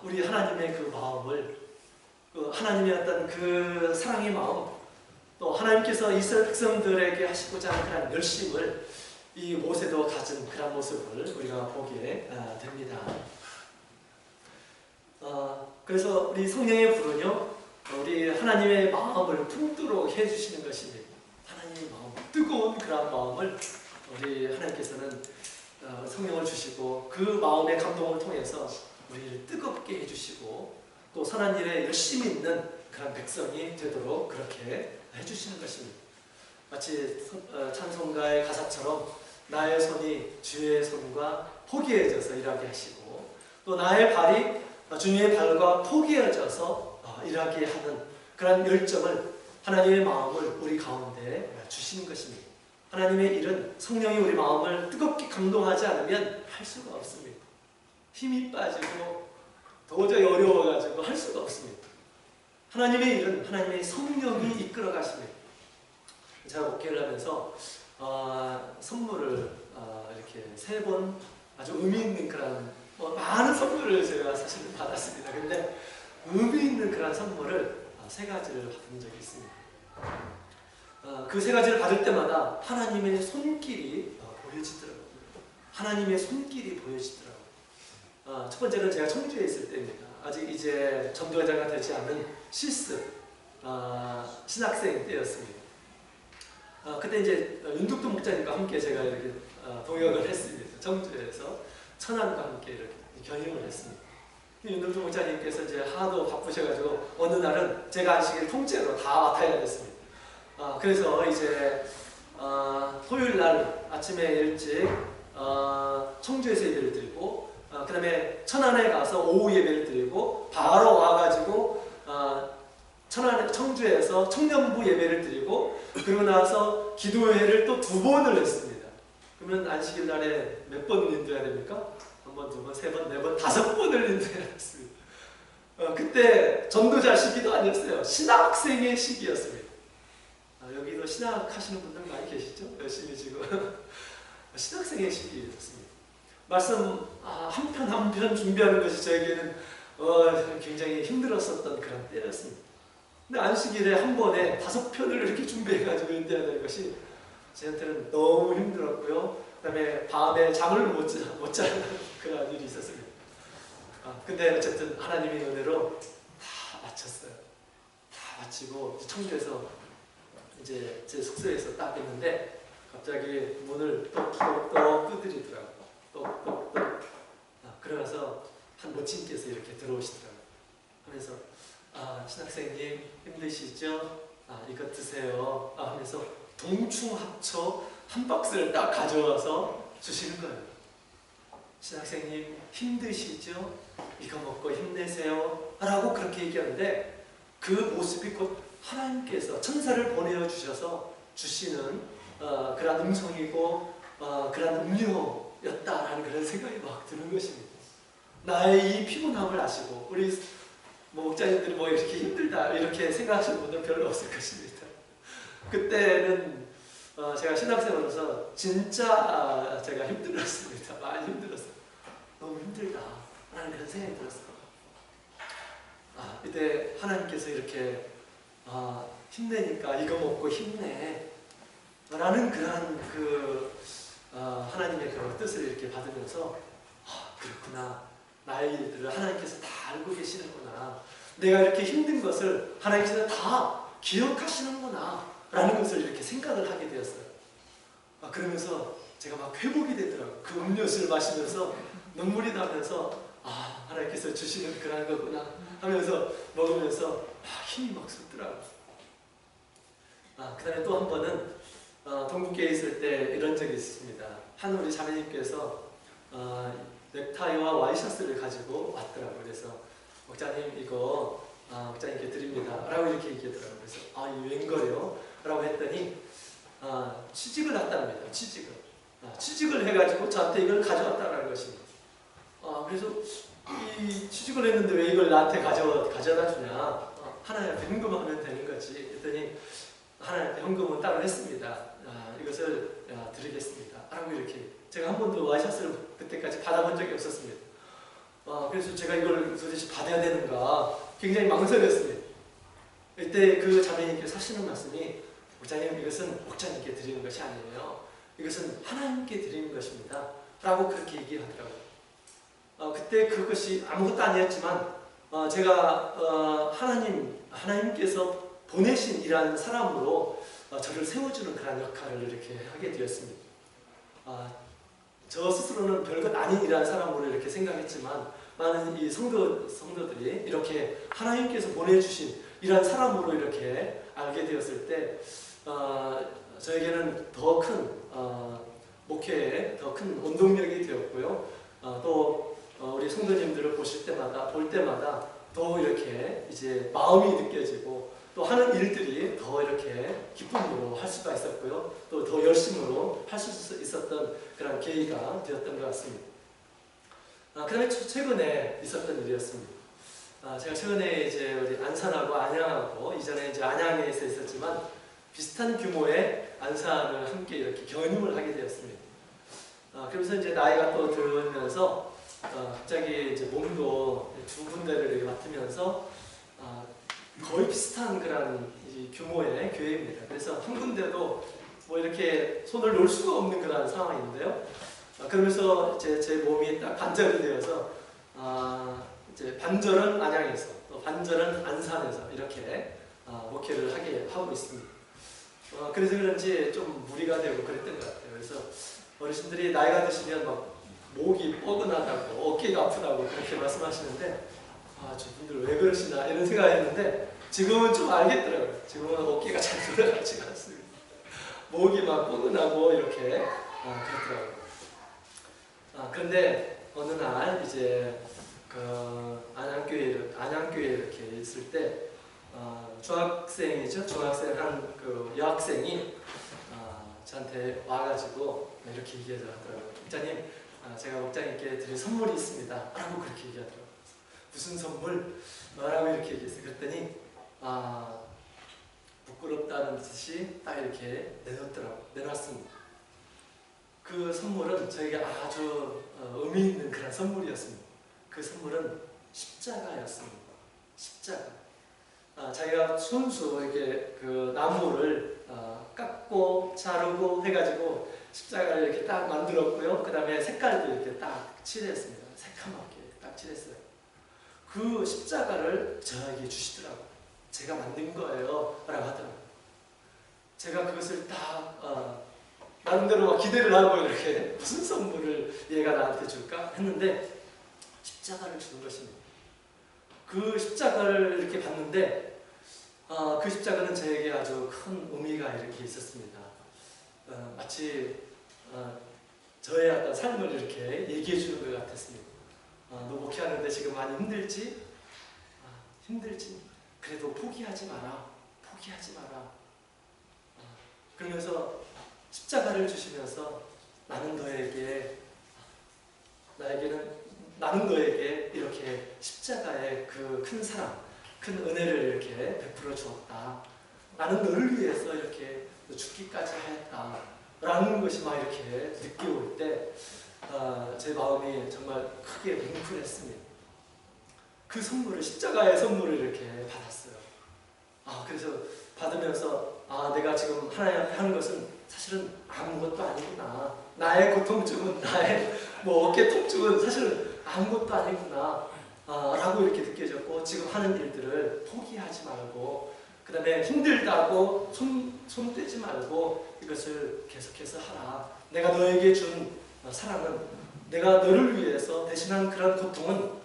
우리 하나님의 그 마음을 하나님의 어떤 그 사랑의 마음 또 하나님께서 이스라엘 백성들에게 하시고자 하는 그런 열심을 이 모세도 가진 그런 모습을 우리가 보게 됩니다. 그래서 우리 성령의 불은요, 우리 하나님의 마음을 품도록 해주시는 것입니다. 하나님의 마음, 뜨거운 그런 마음을 우리 하나님께서는 성령을 주시고 그 마음의 감동을 통해서 우리를 뜨겁게 해주시고 또 선한 일에 열심히 있는 그런 백성이 되도록 그렇게 해주시는 것입니다. 마치 찬송가의 가사처럼 나의 손이 주의 손과 포개해져서 일하게 하시고 또 나의 발이 주님의 발과 포개어져서 일하게 하는 그런 열정을 하나님의 마음을 우리 가운데 주시는 것입니다. 하나님의 일은 성령이 우리 마음을 뜨겁게 감동하지 않으면 할 수가 없습니다. 힘이 빠지고 도저히 어려워가지고 할 수가 없습니다. 하나님의 일은 하나님의 성령이 이끌어 가십니다. 제가 목회를 하면서 선물을 이렇게 3번 아주 의미 있는 그런 많은 선물을 제가 사실 받았습니다. 근데 의미 있는 그런 선물을 3가지를 받은 적이 있습니다. 그 3가지를 받을 때마다 하나님의 손길이 보여지더라고요. 하나님의 손길이 보여지더라고요. 첫 번째는 제가 청주에 있을 때입니다. 아직 이제 전도자가 되지 않은 실습 신학생 때였습니다. 그때 이제 윤득도 목사님과 함께 제가 이렇게 동역을 했습니다. 청주에서 천안과 함께 이렇게 견임을 했습니다. 윤득도 목사님께서 이제 하도 바쁘셔가지고 어느 날은 제가 안식일 통째로 다 맡아야 됐습니다. 그래서 이제 토요일 날 아침에 일찍 청주에서 예배를 드리고 그 다음에 천안에 가서 오후 예배를 드리고 바로 와가지고 청주에서 청년부 예배를 드리고 그러고 나서 기도회를 또 2번을 했습니다. 그러면 안식일 날에 몇 번을 인도해야 됩니까? 1번, 2번, 3번, 4번, 5번을 인도해야 했습니다. 그때 전도자 시기도 아니었어요. 신학생의 시기였습니다. 여기도 신학 하시는 분들 많이 계시죠? 열심히 지금 신학생의 시기였습니다. 말씀 한 편 한 편 준비하는 것이 저에게는 굉장히 힘들었었던 그런 때였습니다. 근데 안식일에 한 번에 5편을 이렇게 준비해가지고 인도해야 되는 것이 저한테는 너무 힘들었고요. 그 다음에 밤에 잠을 못 자는 그런 일이 있었습니다. 근데 어쨌든 하나님의 은혜로 다 마쳤어요. 다 마치고 청주에서 이제 제 숙소에서 딱 있는데 갑자기 문을 똑똑똑 두드리더라고요. 똑똑똑. 그러면서 한 모친께서 이렇게 들어오시더라고요. 하면서 신학생님 힘드시죠? 이거 드세요. 하면서 동충합초 한 박스를 딱 가져와서 주시는 거예요. 신학생님 힘드시죠? 이거 먹고 힘내세요. 라고 그렇게 얘기하는데 그 모습이 곧 하나님께서 천사를 보내어 주셔서 주시는 그런 음성이고 그런 음료였다라는 그런 생각이 막 드는 것입니다. 나의 이 피곤함을 아시고 우리 목자님들이 이렇게 힘들다 이렇게 생각하시는 분들 별로 없을 것입니다. 그때는 제가 신학생으로서 진짜 제가 힘들었습니다. 많이 힘들었어요. 너무 힘들다 라는 그런 생각이 들었어요. 이때 하나님께서 이렇게 힘내니까 이거 먹고 힘내 라는 그러한 하나님의 그런 뜻을 이렇게 받으면서 그렇구나, 나의 일들을 하나님께서 다 알고 계시는구나, 내가 이렇게 힘든 것을 하나님께서 다 기억하시는구나 라는 것을 이렇게 생각을 하게 되었어요. 그러면서 제가 막 회복이 되더라고요. 그 음료수를 마시면서 눈물이 나면서 하나님께서 주시는 그런 거구나 하면서 먹으면서 힘이 막 솟더라고요. 그 다음에 또 한 번은 동국계에 있을 때 이런 적이 있습니다. 한 우리 자매님께서 넥타이와 와이셔츠를 가지고 왔더라고요. 그래서 목자님 이거 목자님께 드립니다 라고 이렇게 얘기하더라고요. 그래서 이 웬걸요? 라고 했더니 취직을 했답니다. 취직을 해가지고 저한테 이걸 가져왔다는 것입니다. 그래서 이 취직을 했는데 왜 이걸 나한테 가져다 주냐? 하나님한테 헌금하면 되는 거지. 했더니 하나님한테 헌금은 따로 했습니다. 이것을 드리겠습니다 라고 이렇게, 제가 한 번도 와이셔츠를 그때까지 받아본 적이 없었습니다. 그래서 제가 이걸 도대체 받아야 되는가 굉장히 망설였습니다. 이때 그 자매님께서 하시는 말씀이, 목자님 이것은 목자님께 드리는 것이 아니에요, 이것은 하나님께 드리는 것입니다 라고 그렇게 얘기하더라고요. 그때 그것이 아무것도 아니었지만 제가 하나님께서 보내신 이라는 사람으로 저를 세워주는 그런 역할을 이렇게 하게 되었습니다. 저 스스로는 별것 아닌 이라는 사람으로 이렇게 생각했지만 많은 이 성도들이 이렇게 하나님께서 보내주신 이런 사람으로 이렇게 알게 되었을 때 저에게는 더 큰 목회에 더 큰 원동력이 되었고요. 또 우리 성도님들을 볼 때마다 더 이렇게 이제 마음이 느껴지고 또 하는 일들이 더 이렇게 기쁨으로 할 수가 있었고요. 또 더 열심으로 할 수 있었던 그런 계기가 되었던 것 같습니다. 그 다음에 최근에 있었던 일이었습니다. 제가 최근에 이제 우리 안산하고 안양하고, 이전에 이제 안양에서 있었지만 비슷한 규모의 안산을 함께 이렇게 견임을 하게 되었습니다. 그러면서 이제 나이가 또 들면서 갑자기 이제 몸도 두 군데를 이렇게 맡으면서 거의 비슷한 그런 규모의 교회입니다. 그래서 한 군데도 뭐 이렇게 손을 놓을 수가 없는 그런 상황인데요. 그러면서 이제 제 몸이 딱 반절이 되어서 이제 반절은 안양에서 또 반절은 안산에서 이렇게 목회를 하고 있습니다. 그래서 그런지 좀 무리가 되고 그랬던 것 같아요. 그래서 어르신들이 나이가 드시면 막 목이 뻐근하다고 어깨가 아프다고 그렇게 말씀하시는데 저분들 왜 그러시나 이런 생각했는데 지금은 좀 알겠더라고요. 지금은 어깨가 잘 돌아가지가 않습니다. 목이 막 뻐근하고 이렇게 그렇더라고요. 그런데 어느 날 이제 그 안양교회에 이렇게 있을 때 중학생이죠. 중학생 한 그 여학생이 저한테 와가지고 이렇게 얘기하더라고요. 목자님, 제가 목자님께 드릴 선물이 있습니다 라고 그렇게 얘기하더라고요. 무슨 선물? 라고 이렇게 얘기했어요. 그랬더니 부끄럽다는 듯이 딱 이렇게 내놨습니다. 그 선물은 저에게 아주 의미 있는 그런 선물이었습니다. 그 선물은 십자가였습니다. 십자가. 자기가 손수 이렇게 그 나무를 깎고 자르고 해가지고 십자가를 이렇게 딱 만들었고요. 그 다음에 색깔도 이렇게 딱 칠했습니다. 새카맣게 딱 칠했어요. 그 십자가를 저에게 주시더라고요. 제가 만든 거예요 라고 하더라고요. 제가 그것을 딱 나름대로 기대를 하고 이렇게 무슨 선물을 얘가 나한테 줄까 했는데 십자가를 주는 것입니다. 그 십자가를 이렇게 봤는데 그 십자가는 저에게 아주 큰 의미가 이렇게 있었습니다. 마치 저의 어떤 삶을 이렇게 얘기해 주는 것 같았습니다. 너 목회하는데 지금 많이 힘들지? 힘들지? 그래도 포기하지 마라. 포기하지 마라. 그러면서 십자가를 주시면서 나는 너에게 이렇게 십자가의 그 큰 사랑, 큰 은혜를 이렇게 베풀어 주었다. 나는 너를 위해서 이렇게 죽기까지 하였다. 라는 것이 막 이렇게 느껴올 때 제 마음이 정말 크게 뭉클했습니다. 그 선물을, 십자가의 선물을 이렇게 받았어요. 그래서 받으면서 내가 지금 하나님 앞에 하는 것은 사실은 아무것도 아니구나. 나의 고통증은, 나의 어깨 통증은 사실은 아무것도 아니구나 라고 이렇게 느껴졌고, 지금 하는 일들을 포기하지 말고, 그 다음에 힘들다고 손 떼지 말고 이것을 계속해서 하라. 내가 너에게 준 사랑은, 내가 너를 위해서 대신한 그런 고통은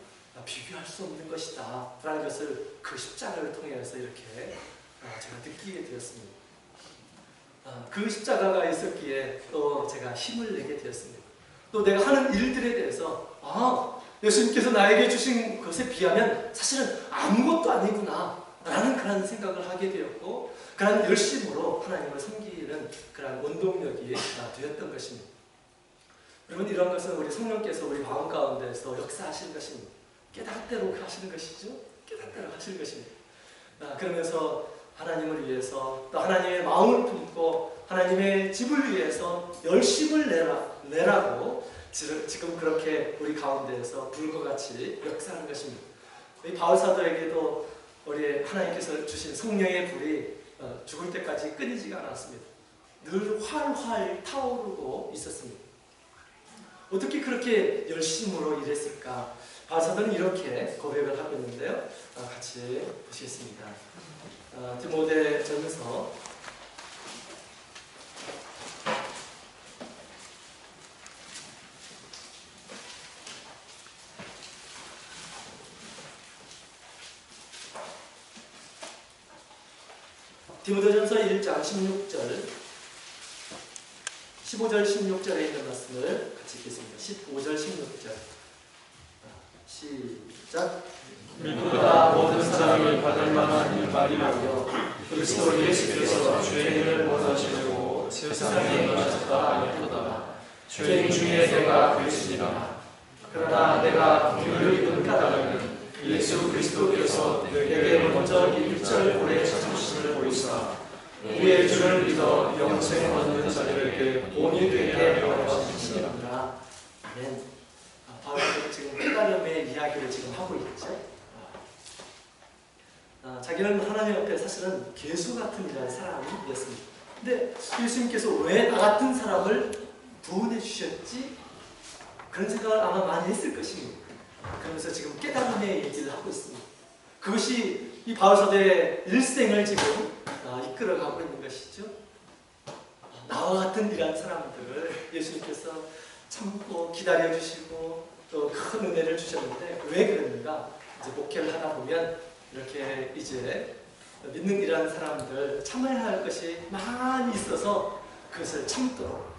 비교할 수 없는 것이다 라는 것을 그 십자가를 통해서 이렇게 제가 느끼게 되었습니다. 그 십자가가 있었기에 또 제가 힘을 내게 되었습니다. 또 내가 하는 일들에 대해서 예수님께서 나에게 주신 것에 비하면 사실은 아무것도 아니구나 라는 그런 생각을 하게 되었고, 그런 열심으로 하나님을 섬기는 그런 원동력이 되었던 것입니다. 여러분, 이런 것은 우리 성령께서 우리 마음 가운데서 역사하시는 것입니다. 깨닫대로 하시는 것이죠. 깨닫대로 하시는 것입니다. 그러면서 하나님을 위해서, 또 하나님의 마음을 품고 하나님의 집을 위해서 열심을 내라고 지금 그렇게 우리 가운데에서 불과 같이 역사하는 것입니다. 이 바울 사도에게도 우리 하나님께서 주신 성령의 불이 죽을 때까지 끊이지가 않았습니다. 늘 활활 타오르고 있었습니다. 어떻게 그렇게 열심으로 일했을까? 바울 사도는 이렇게 고백을 하고 있는데요. 같이 보시겠습니다. 디모데전서 1장 16절, 15절 16절에 있는 말씀을 같이 읽겠습니다. 15절 16절 시작. 믿음보다 모든 사람이 받을 만한 말이라며 그리스도 예수께서 죄인을 원하시려고 세상에 임하셨다 하였도다. 죄인 중에 내가 그리스니라. 그러나 내가 긍휼을 입은 까닭은 예수 그리스도께서 내게 먼저 이 일절 오래 참으심을 보이사 우리의 주를 믿어 영생 얻는 자들에게 본이 되게 하려 하시니라. 아멘. 바울은 지금 깨달음의 이야기를 지금 하고 있죠. 자기는 하나님 앞에 사실은 괴수 같은 사람이었습니다. 근데 예수님께서 왜 나 같은 사람을 구원해 주셨지? 그런 생각을 아마 많이 했을 것입니다. 그러면서 지금 깨달음의 얘기를 하고 있습니다. 그것이 이 바울 사도의 일생을 지금 이끌어가고 있는 것이죠. 나와 같은 이러한 사람들을 예수님께서 참고 기다려주시고 또 큰 은혜를 주셨는데, 왜 그랬는가? 이제 목회를 하다 보면 이렇게 이제 믿는 이러한 사람들 참아야 할 것이 많이 있어서 그것을 참도록,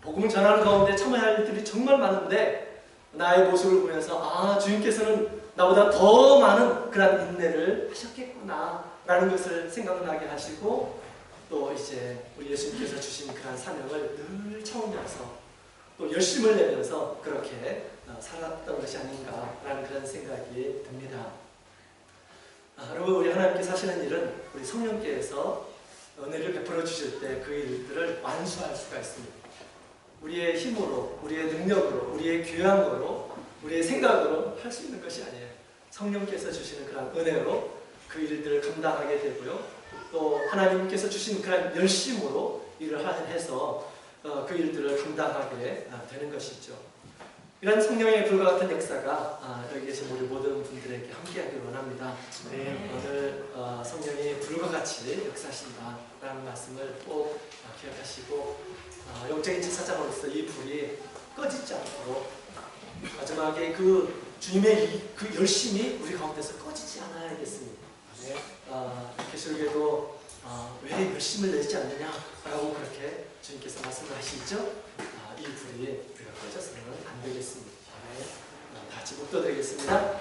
복음을 전하는 가운데 참아야 할 일들이 정말 많은데 나의 모습을 보면서 주님께서는 나보다 더 많은 그런 인내를 하셨겠구나 라는 것을 생각나게 하시고, 또 이제 우리 예수님께서 주신 그런 사명을 늘 참으면서 또 열심을 내면서 그렇게 살았던 것이 아닌가라는 그런 생각이 듭니다. 여러분, 우리 하나님께서 하시는 일은 우리 성령께서 은혜를 베풀어 주실 때 그 일들을 완수할 수가 있습니다. 우리의 힘으로, 우리의 능력으로, 우리의 교양으로, 우리의 생각으로 할 수 있는 것이 아니에요. 성령께서 주시는 그런 은혜로 그 일들을 감당하게 되고요. 또 하나님께서 주신 그런 열심으로 일을 해서 그 일들을 감당하게 되는 것이죠. 이런 성령의 불과 같은 역사가 여기 계신 우리 모든 분들에게 함께하길 원합니다. 오늘 성령이 불과 같이 역사하신다라는 말씀을 꼭 기억하시고 영적인 제사장으로서 이 불이 꺼지지 않도록 마지막에 그 주님의 그 열심이 우리 가운데서 꺼지지 않아야겠습니다. 계시록에도 왜 열심을 내지 않느냐라고 그렇게 주님께서 말씀을 하시죠. 이 불이 우리가 꺼져서는 안 되겠습니다. 다 같이 묵도드리겠습니다.